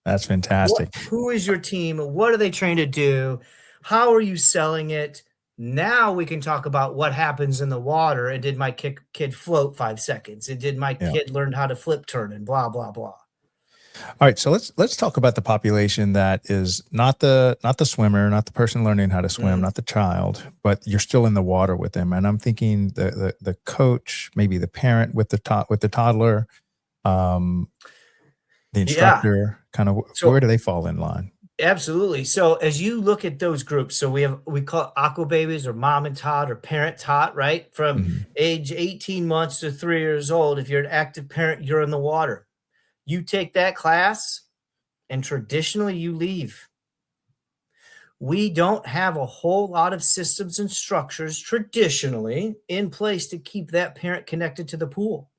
That's fantastic. Who is your team? What are they trained to do? How are you selling it? Now we can talk about what happens in the water. And did my kid float 5 seconds? And did my kid learn how to flip turn and blah, blah, blah. All right, so let's talk about the population that is not the swimmer, not the person learning how to swim, not the child, but you're still in the water with them. And I'm thinking the coach, maybe the parent with the toddler, the instructor, kind of where do they fall in line? Absolutely. So as you look at those groups, so we call it aqua babies or mom and tot or parent tot, right? From age 18 months to 3 years old. If you're an active parent, you're in the water. You take that class and traditionally you leave. We don't have a whole lot of systems and structures traditionally in place to keep that parent connected to the pool.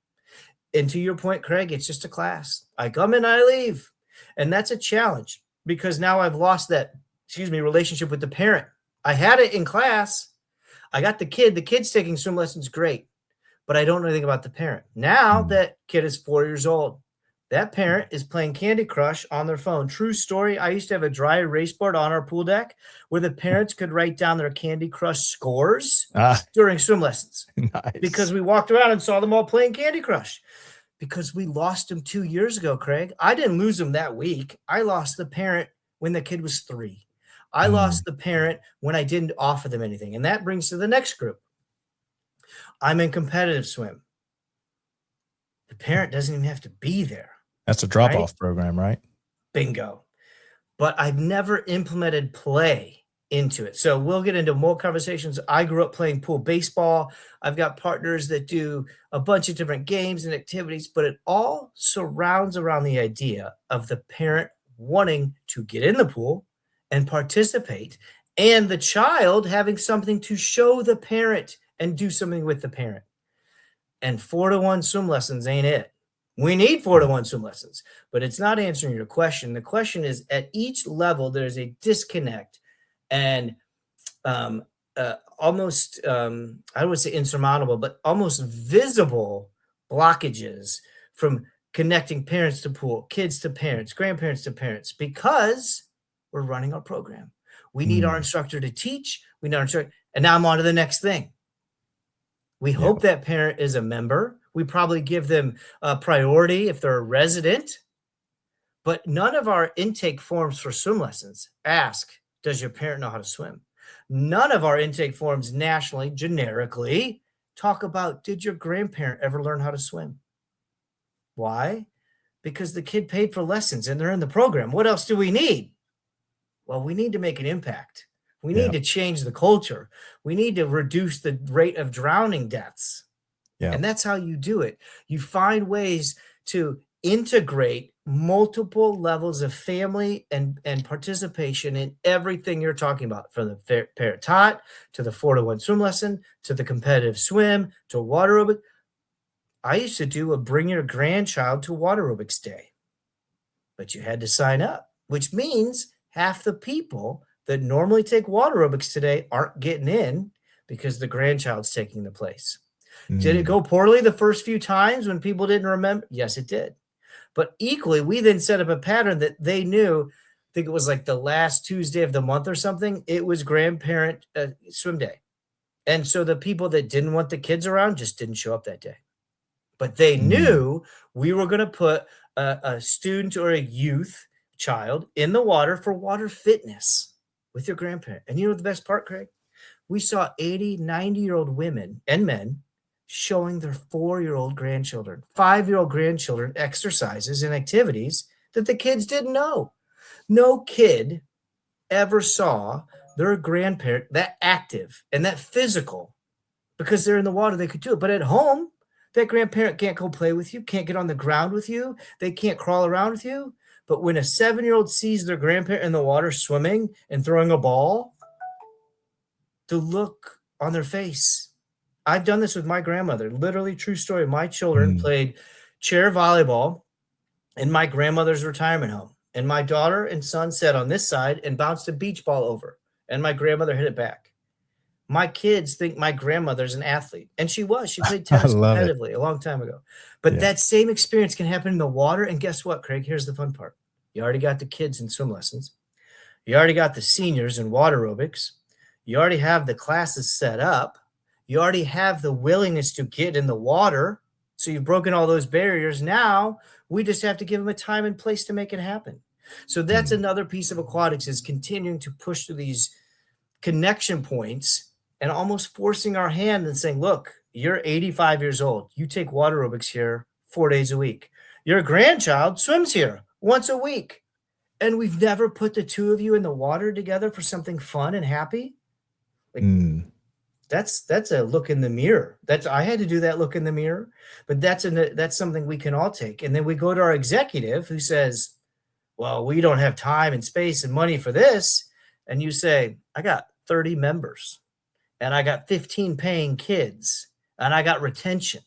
And to your point, Craig, it's just a class. I come in, I leave. And that's a challenge because now I've lost that, relationship with the parent. I had it in class. I got the kid's taking swim lessons, great, but I don't know anything about the parent. Now that kid is 4 years old. That parent is playing Candy Crush on their phone. True story. I used to have a dry erase board on our pool deck where the parents could write down their Candy Crush scores during swim lessons. Nice. Because we walked around and saw them all playing Candy Crush. Because we lost them 2 years ago, Craig. I didn't lose them that week. I lost the parent when the kid was 3. I lost the parent when I didn't offer them anything. And that brings to the next group. I'm in competitive swim. The parent doesn't even have to be there. That's a drop-off program, right? Bingo. But I've never implemented play into it. So we'll get into more conversations. I grew up playing pool baseball. I've got partners that do a bunch of different games and activities, but it all surrounds around the idea of the parent wanting to get in the pool and participate, and the child having something to show the parent and do something with the parent. And 4-to-1 swim lessons ain't it. We need 4-to-1 swim lessons, but it's not answering your question. The question is at each level, there's a disconnect and almost, I would say insurmountable, but almost visible blockages from connecting parents to pool, kids to parents, grandparents to parents, because we're running our program. We need our instructor to teach. We need our instructor. And now I'm on to the next thing. We hope that parent is a member. We probably give them a priority if they're a resident, but none of our intake forms for swim lessons ask, does your parent know how to swim? None of our intake forms nationally, generically, talk about, did your grandparent ever learn how to swim? Why? Because the kid paid for lessons and they're in the program. What else do we need? Well, we need to make an impact. We need to change the culture. We need to reduce the rate of drowning deaths. And that's how you do it. You find ways to integrate multiple levels of family and participation in everything you're talking about, from the parent tot to the 4-to-1 swim lesson, to the competitive swim, to water aerobic. I used to do a bring your grandchild to water aerobics day, but you had to sign up, which means half the people that normally take water aerobics today aren't getting in because the grandchild's taking the place. Did it go poorly the first few times when people didn't remember? Yes, it did. But equally, we then set up a pattern that they knew. I think it was like the last Tuesday of the month or something. It was grandparent swim day. And so the people that didn't want the kids around just didn't show up that day. But they knew we were going to put a student or a youth child in the water for water fitness with your grandparent. And you know the best part, Craig? We saw 80, 90-year-old women and men showing their 4-year-old grandchildren, 5-year-old grandchildren exercises and activities that the kids didn't know. No kid ever saw their grandparent that active and that physical because they're in the water, they could do it. But at home, that grandparent can't go play with you, can't get on the ground with you, they can't crawl around with you. But when a 7-year-old sees their grandparent in the water swimming and throwing a ball, the look on their face. I've done this with my grandmother. Literally, true story. My children played chair volleyball in my grandmother's retirement home. And my daughter and son sat on this side and bounced a beach ball over. And my grandmother hit it back. My kids think my grandmother's an athlete. And she was. She played tennis competitively a long time ago. But that same experience can happen in the water. And guess what, Craig? Here's the fun part. You already got the kids in swim lessons. You already got the seniors in water aerobics. You already have the classes set up. You already have the willingness to get in the water. So you've broken all those barriers. Now we just have to give them a time and place to make it happen. So that's another piece of aquatics, is continuing to push through these connection points and almost forcing our hand and saying, look, you're 85 years old. You take water aerobics here 4 days a week. Your grandchild swims here once a week. And we've never put the two of you in the water together for something fun and happy. Like, that's a look in the mirror. I had to do that look in the mirror, but that's something we can all take. And then we go to our executive who says, well, we don't have time and space and money for this. And you say, I got 30 members and I got 15 paying kids and I got retention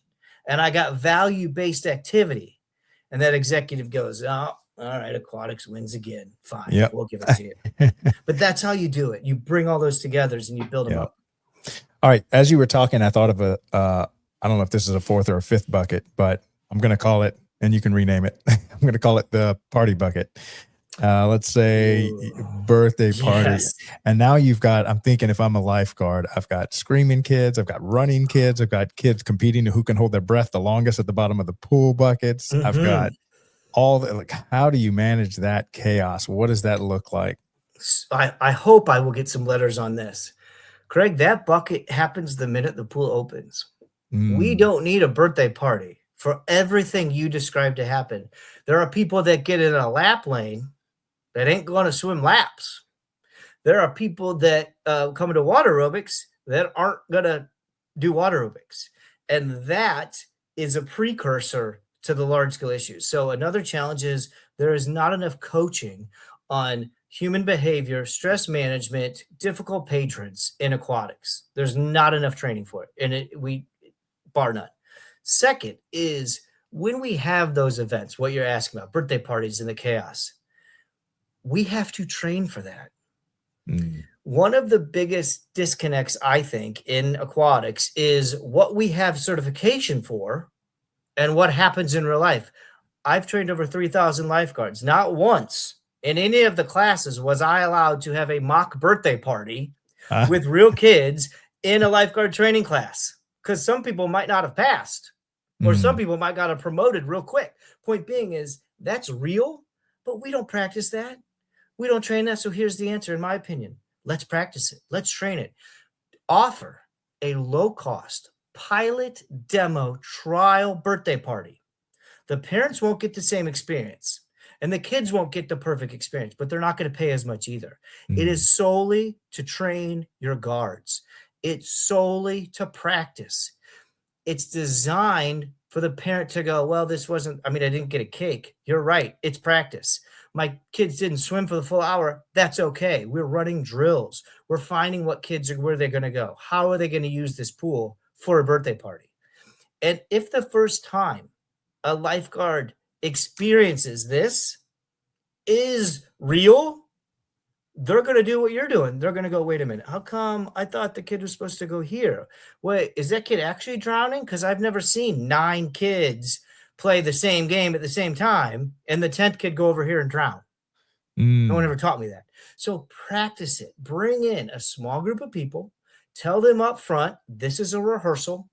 and I got value-based activity. And that executive goes, oh, all right, aquatics wins again. Fine, we'll give it to you. But that's how you do it. You bring all those together and you build them up. All right. As you were talking, I thought of I don't know if this is a fourth or a fifth bucket, but I'm going to call it, and you can rename it. I'm going to call it the party bucket. Let's say birthday party. Yes. And now I'm thinking, if I'm a lifeguard, I've got screaming kids, I've got running kids, I've got kids competing who can hold their breath the longest at the bottom of the pool buckets. I've got all the, like, how do you manage that chaos? What does that look like? I hope I will get some letters on this. Craig, that bucket happens the minute the pool opens. We don't need a birthday party for everything you described to happen. There are people that get in a lap lane that ain't going to swim laps. There are people that come into water aerobics that aren't going to do water aerobics. And that is a precursor to the large scale issues. So another challenge is there is not enough coaching on human behavior, stress management, difficult patrons in aquatics. There's not enough training for it. And we bar none. Second is when we have those events, what you're asking about, birthday parties and the chaos, we have to train for that. One of the biggest disconnects, I think, in aquatics is what we have certification for and what happens in real life. I've trained over 3,000 lifeguards. Not once in any of the classes was I allowed to have a mock birthday party with real kids in a lifeguard training class, because some people might not have passed or some people might got promoted real quick. Point being is that's real, but we don't practice that. We don't train that. So here's the answer, in my opinion. Let's practice it. Let's train it. Offer a low-cost pilot demo trial birthday party. The parents won't get the same experience and the kids won't get the perfect experience, but they're not going to pay as much either. It is solely to train your guards. It's solely to practice. It's designed for the parent to go, well, this wasn't, I didn't get a cake. You're right. It's practice. My kids didn't swim for the full hour. That's okay. We're running drills. We're finding what kids are, where they're going to go. How are they going to use this pool for a birthday party? And if the first time a lifeguard experiences this is real, they're going to do what you're doing. They're going to go, wait a minute. How come I thought the kid was supposed to go here? Wait, is that kid actually drowning? Because I've never seen 9 kids play the same game at the same time and the 10th kid go over here and drown. No one ever taught me that. So practice it. Bring in a small group of people. Tell them up front, this is a rehearsal.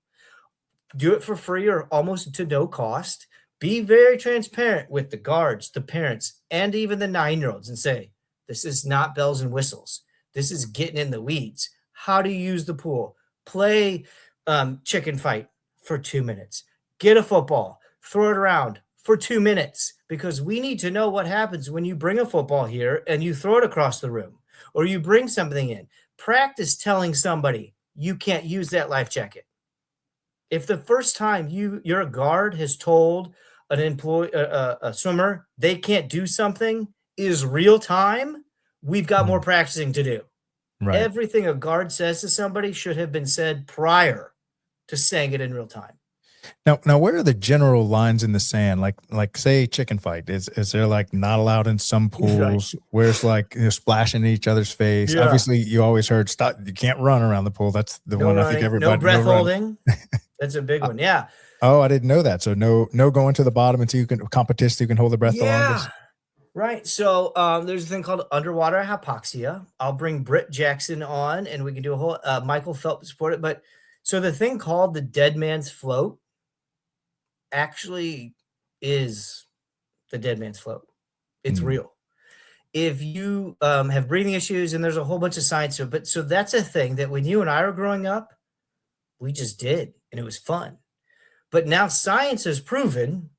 Do it for free or almost to no cost. Be very transparent with the guards, the parents, and even the 9-year-olds and say, this is not bells and whistles. This is getting in the weeds. How do you use the pool? Play chicken fight for 2 minutes. Get a football. Throw it around for 2 minutes, because we need to know what happens when you bring a football here and you throw it across the room, or you bring something in, practice telling somebody you can't use that life jacket. If the first time your guard has told an employee, a swimmer, they can't do something is real time, we've got more practicing to do. Right. Everything a guard says to somebody should have been said prior to saying it in real time. Now, where are the general lines in the sand? Like say chicken fight. Is there like not allowed in some pools where it's like splashing in each other's face? Yeah. Obviously, you always heard stop. You can't run around the pool. That's the one I think everybody. No breath run. holding. That's a big one. Yeah. Oh, I didn't know that. So no going to the bottom until you can competition. You can hold the breath the longest. Right. So there's a thing called underwater hypoxia. I'll bring Britt Jackson on, and we can do a whole Michael Phelps support it. But so the thing called the dead man's float actually is the dead man's float. It's real. If you have breathing issues, and there's a whole bunch of science to it, but so that's a thing that when you and I were growing up, we just did, and it was fun. But now science has proven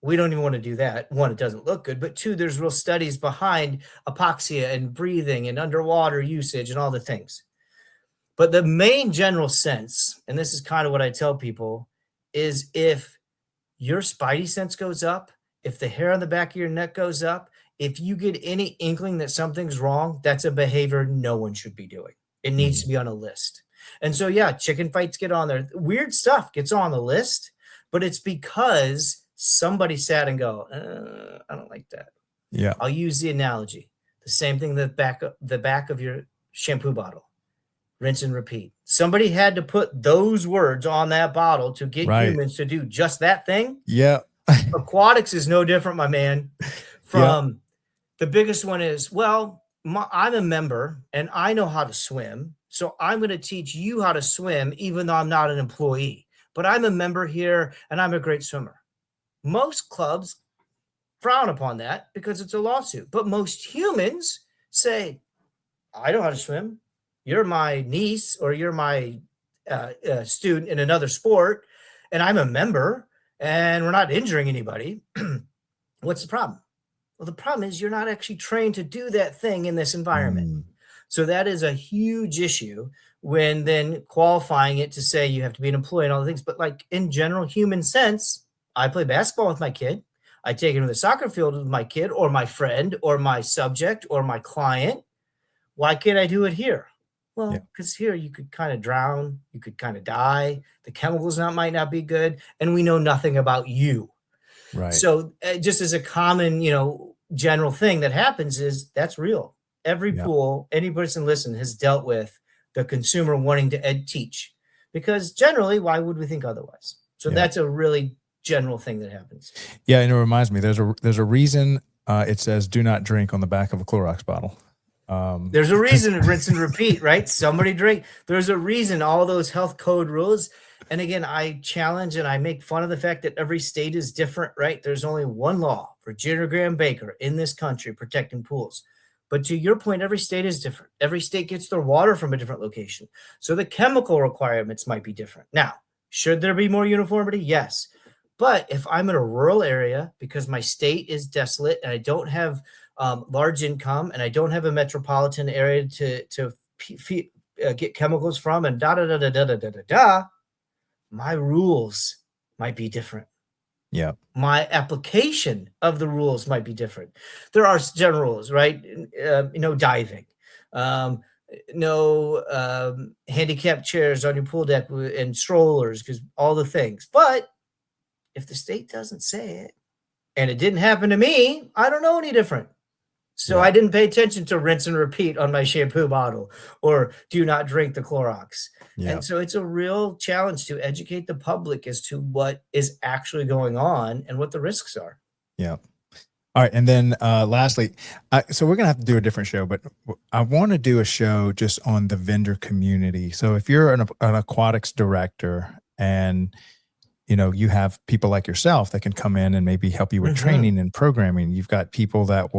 we don't even want to do that. One, it doesn't look good, but two, there's real studies behind hypoxia and breathing and underwater usage and all the things. But the main general sense, and this is kind of what I tell people, is if your spidey sense goes up, if the hair on the back of your neck goes up, if you get any inkling that something's wrong, that's a behavior no one should be doing. It needs to be on a list. And so, yeah, chicken fights get on there. Weird stuff gets on the list, but it's because somebody sat and go, I don't like that. Yeah. I'll use the analogy. The same thing, the back of your shampoo bottle. Rinse and repeat. Somebody had to put those words on that bottle to get humans to do just that thing. Yeah. Aquatics is no different, my man. From the biggest one is, well, I'm a member and I know how to swim. So I'm going to teach you how to swim, even though I'm not an employee. But I'm a member here and I'm a great swimmer. Most clubs frown upon that because it's a lawsuit. But most humans say, I know how to swim. You're my niece or you're my student in another sport, and I'm a member, and we're not injuring anybody. What's the problem? Well, the problem is you're not actually trained to do that thing in this environment. So that is a huge issue when then qualifying it to say you have to be an employee and all the things. But like in general human sense, I play basketball with my kid. I take him to the soccer field with my kid or my friend or my subject or my client. Why can't I do it here? Well, because here you could kind of drown, you could kind of die. The chemicals might not be good, and we know nothing about you. Right. So just as a common, general thing that happens is that's real. Every pool, any person listen has dealt with the consumer wanting to teach, because generally, why would we think otherwise? So that's a really general thing that happens. Yeah, and it reminds me, there's a reason it says "do not drink" on the back of a Clorox bottle. There's a reason, rinse and repeat, right? Somebody drink. There's a reason, all those health code rules. And again, I challenge and I make fun of the fact that every state is different, right? There's only one law, Virginia Graham Baker, in this country protecting pools. But to your point, every state is different. Every state gets their water from a different location. So the chemical requirements might be different. Now, should there be more uniformity? Yes. But if I'm in a rural area because my state is desolate and I don't have large income and I don't have a metropolitan area to get chemicals from and my rules might be different. Yeah. My application of the rules might be different. There are general rules, right? No diving, no handicapped chairs on your pool deck and strollers, because all the things. But if the state doesn't say it and it didn't happen to me, I don't know any different. So I didn't pay attention to rinse and repeat on my shampoo bottle or do not drink the Clorox. Yeah. And so it's a real challenge to educate the public as to what is actually going on and what the risks are. Yeah. All right. And then lastly, so we're going to have to do a different show, but I want to do a show just on the vendor community. So if you're an aquatics director and you have people like yourself that can come in and maybe help you with training and programming, you've got people that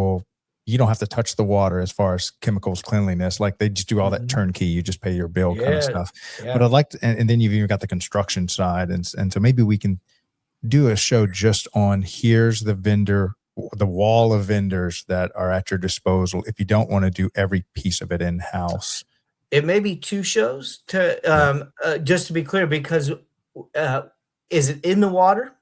you don't have to touch the water as far as chemicals, cleanliness. Like they just do all that turnkey. You just pay your bill kind of stuff. Yeah. But I'd like to, and then you've even got the construction side. And so maybe we can do a show just on here's the vendor the wall of vendors that are at your disposal if you don't want to do every piece of it in-house? It may be 2 shows to just to be clear, because is it in the water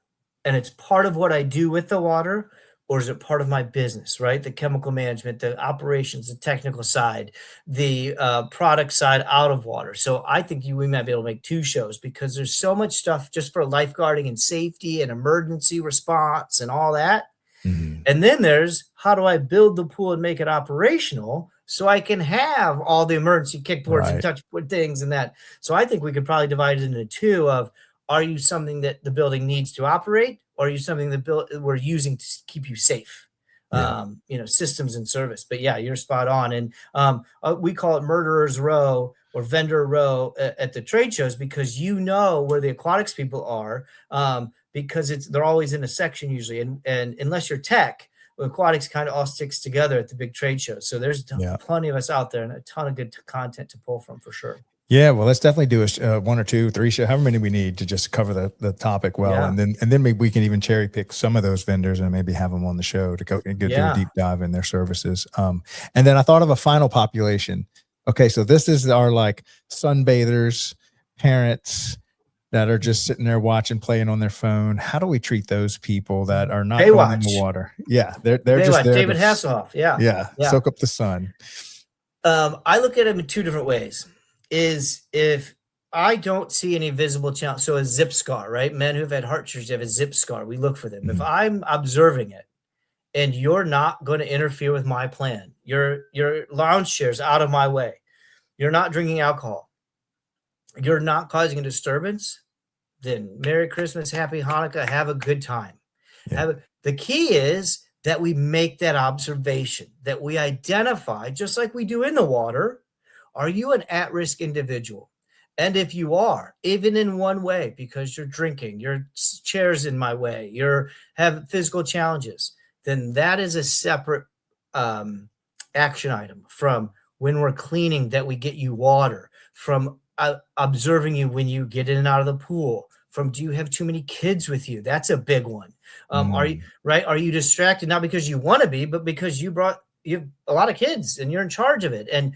and it's part of what I do with the water, or is it part of my business, right? The chemical management, the operations, the technical side, the product side out of water. So I think we might be able to make 2 shows, because there's so much stuff just for lifeguarding and safety and emergency response and all that. Mhm. And then there's, how do I build the pool and make it operational so I can have all the emergency kickboards and Right. touch things and that. So I think we could probably divide it into 2 of, are you something that the building needs to operate, or are you something that we're using to keep you safe? Yeah. Systems and service. But yeah, you're spot on. And we call it murderer's row or vendor row at the trade shows, because you know where the aquatics people are, because they're always in a section usually. And unless you're tech, aquatics kind of all sticks together at the big trade shows. So there's Yeah. plenty of us out there and a ton of good content to pull from, for sure. Yeah, well, let's definitely do a 1 or 2, 3 show, however many we need to just cover the topic well, Yeah. and then maybe we can even cherry pick some of those vendors and maybe have them on the show to go and do a deep dive in their services. And then I thought of a final population. Okay, so this is our like sunbathers, parents that are just sitting there watching, playing on their phone. How do we treat those people that are not going in the Baywatch. water? Yeah, they're just there. David Hasselhoff. Yeah, soak up the sun. I look at them in 2 different ways. Is if I don't see any visible challenge, so a zip scar, right? Men who've had heart surgery have a zip scar. We look for them. If I'm observing it and you're not going to interfere with my plan, your lounge chairs out of my way, you're not drinking alcohol, you're not causing a disturbance, then Merry Christmas, Happy Hanukkah, have a good time. Yeah. The key is that we make that observation, that we identify, just like we do in the water. Are you an at-risk individual? And if you are, even in one way, because you're drinking, your chair's in my way, you're have physical challenges, then that is a separate action item from when we're cleaning, that we get you water, from observing you when you get in and out of the pool, from do you have too many kids with you? That's a big one. Are you distracted, not because you want to be, but because you have a lot of kids and you're in charge of it? And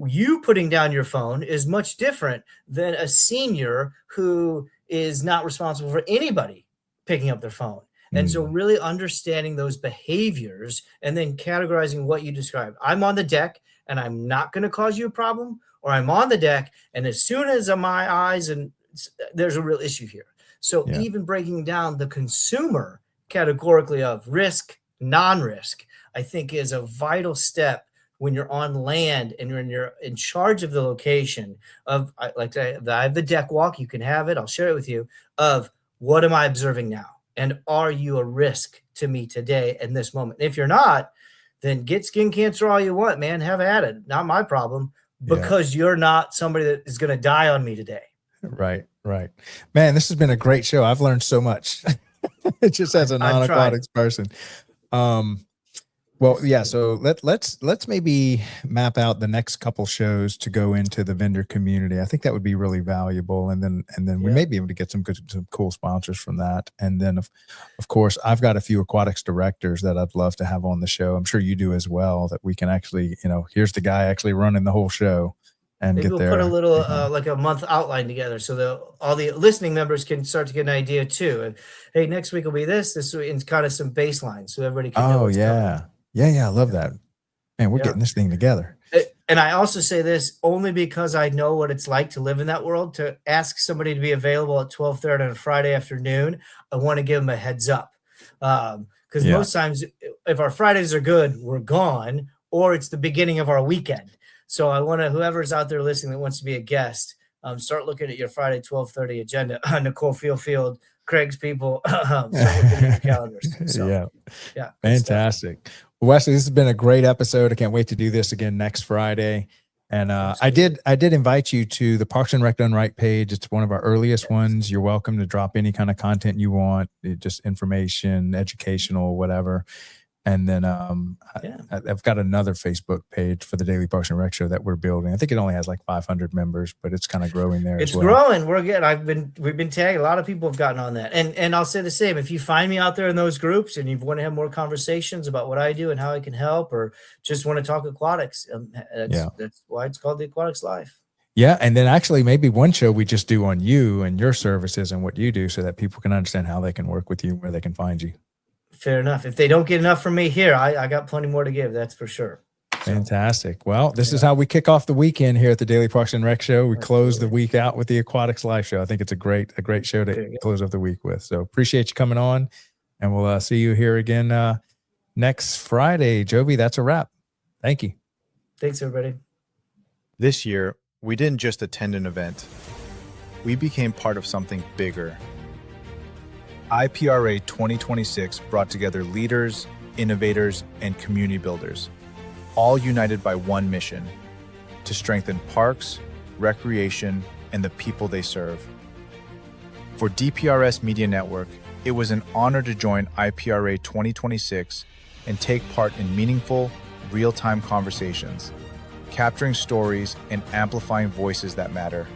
you putting down your phone is much different than a senior who is not responsible for anybody picking up their phone. And so really understanding those behaviors and then categorizing what you described. I'm on the deck and I'm not going to cause you a problem, or I'm on the deck and as soon as my eyes, and there's a real issue here. So even breaking down the consumer categorically of risk, non-risk, I think is a vital step when you're on land and you're in charge of the location of, like I have the deck walk, you can have it, I'll share it with you, of what am I observing now? And are you a risk to me today in this moment? If you're not, then get skin cancer all you want, man, have at it. Not my problem, because you're not somebody that is going to die on me today. Right. Man, this has been a great show. I've learned so much just as a non-aquatics person. Well, yeah. So let's maybe map out the next couple shows to go into the vendor community. I think that would be really valuable, and then we may be able to get some cool sponsors from that. And then of course, I've got a few aquatics directors that I'd love to have on the show. I'm sure you do as well. That we can actually, here's the guy actually running the whole show, and maybe get we'll put a little like a month outline together, so all the listening members can start to get an idea too. And hey, next week will be this week, and kind of some baseline, so everybody can know what's coming. Yeah, I love that. Man, we're getting this thing together. And I also say this only because I know what it's like to live in that world. To ask somebody to be available at 12:30 on a Friday afternoon, I want to give them a heads up. Because most times, if our Fridays are good, we're gone, or it's the beginning of our weekend. So I want to, whoever's out there listening that wants to be a guest, start looking at your Friday 12:30 agenda. Nicole Field, Craig's people, start looking at your calendars. So, yeah, fantastic. Wesley, this has been a great episode. I can't wait to do this again next Friday. And I did invite you to the Parks and Rec Done Right page. It's one of our earliest ones. You're welcome to drop any kind of content you want, just information, educational, whatever. And then Yeah. I've got another Facebook page for the Daily Parks and Rec Show that we're building. I think it only has like 500 members, but it's kind of growing there It's as well. growing. We're good. We've been tagged. A lot of people have gotten on that. And I'll say the same. If you find me out there in those groups and you want to have more conversations about what I do and how I can help, or just want to talk aquatics, that's why it's called the Aquatics Life. Yeah. And then actually maybe one show we just do on you and your services and what you do so that people can understand how they can work with you, where they can find you. Fair enough. If they don't get enough from me here, I got plenty more to give. That's for sure. Fantastic. Well, this is how we kick off the weekend here at the Daily Parks and Rec Show. We close the week out with the Aquatics Life Show. I think it's a great show to close off the week with. So appreciate you coming on, and we'll see you here again next Friday. Jovi, that's a wrap. Thank you. Thanks, everybody. This year, we didn't just attend an event. We became part of something bigger. IPRA 2026 brought together leaders, innovators, and community builders, all united by one mission: to strengthen parks, recreation, and the people they serve. For DPRS Media Network, it was an honor to join IPRA 2026 and take part in meaningful, real-time conversations, capturing stories and amplifying voices that matter.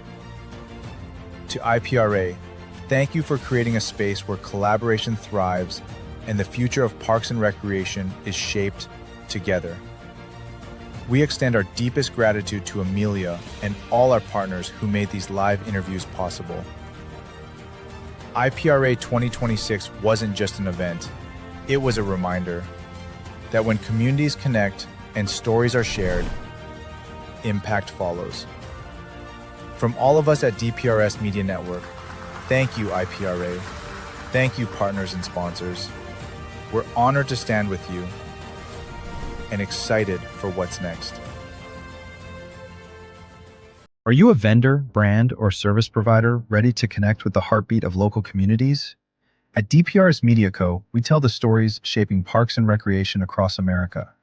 To IPRA, thank you for creating a space where collaboration thrives and the future of parks and recreation is shaped together. We extend our deepest gratitude to Amelia and all our partners who made these live interviews possible. IPRA 2026 wasn't just an event, it was a reminder that when communities connect and stories are shared, impact follows. From all of us at DPRS Media Network, thank you, IPRA. Thank you, partners and sponsors. We're honored to stand with you and excited for what's next. Are you a vendor, brand, or service provider ready to connect with the heartbeat of local communities? At DPRS Media Co., we tell the stories shaping parks and recreation across America.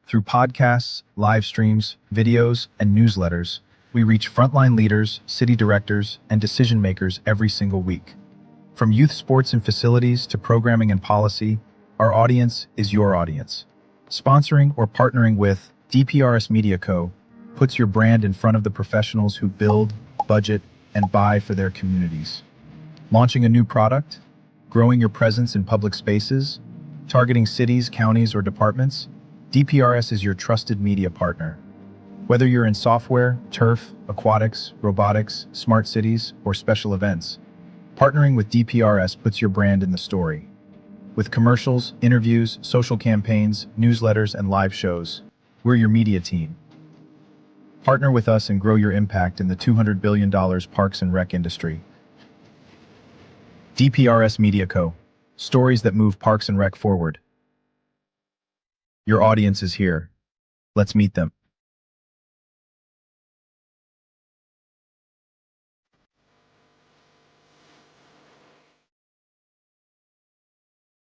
Through podcasts, live streams, videos, and newsletters, we reach frontline leaders, city directors, and decision makers every single week. From youth sports and facilities to programming and policy, our audience is your audience. Sponsoring or partnering with DPRS Media Co. puts your brand in front of the professionals who build, budget, and buy for their communities. Launching a new product? Growing your presence in public spaces? Targeting cities, counties, or departments? DPRS is your trusted media partner. Whether you're in software, turf, aquatics, robotics, smart cities, or special events, partnering with DPRS puts your brand in the story. With commercials, interviews, social campaigns, newsletters, and live shows, we're your media team. Partner with us and grow your impact in the $200 billion parks and rec industry. DPRS Media Co. Stories that move parks and rec forward. Your audience is here. Let's meet them.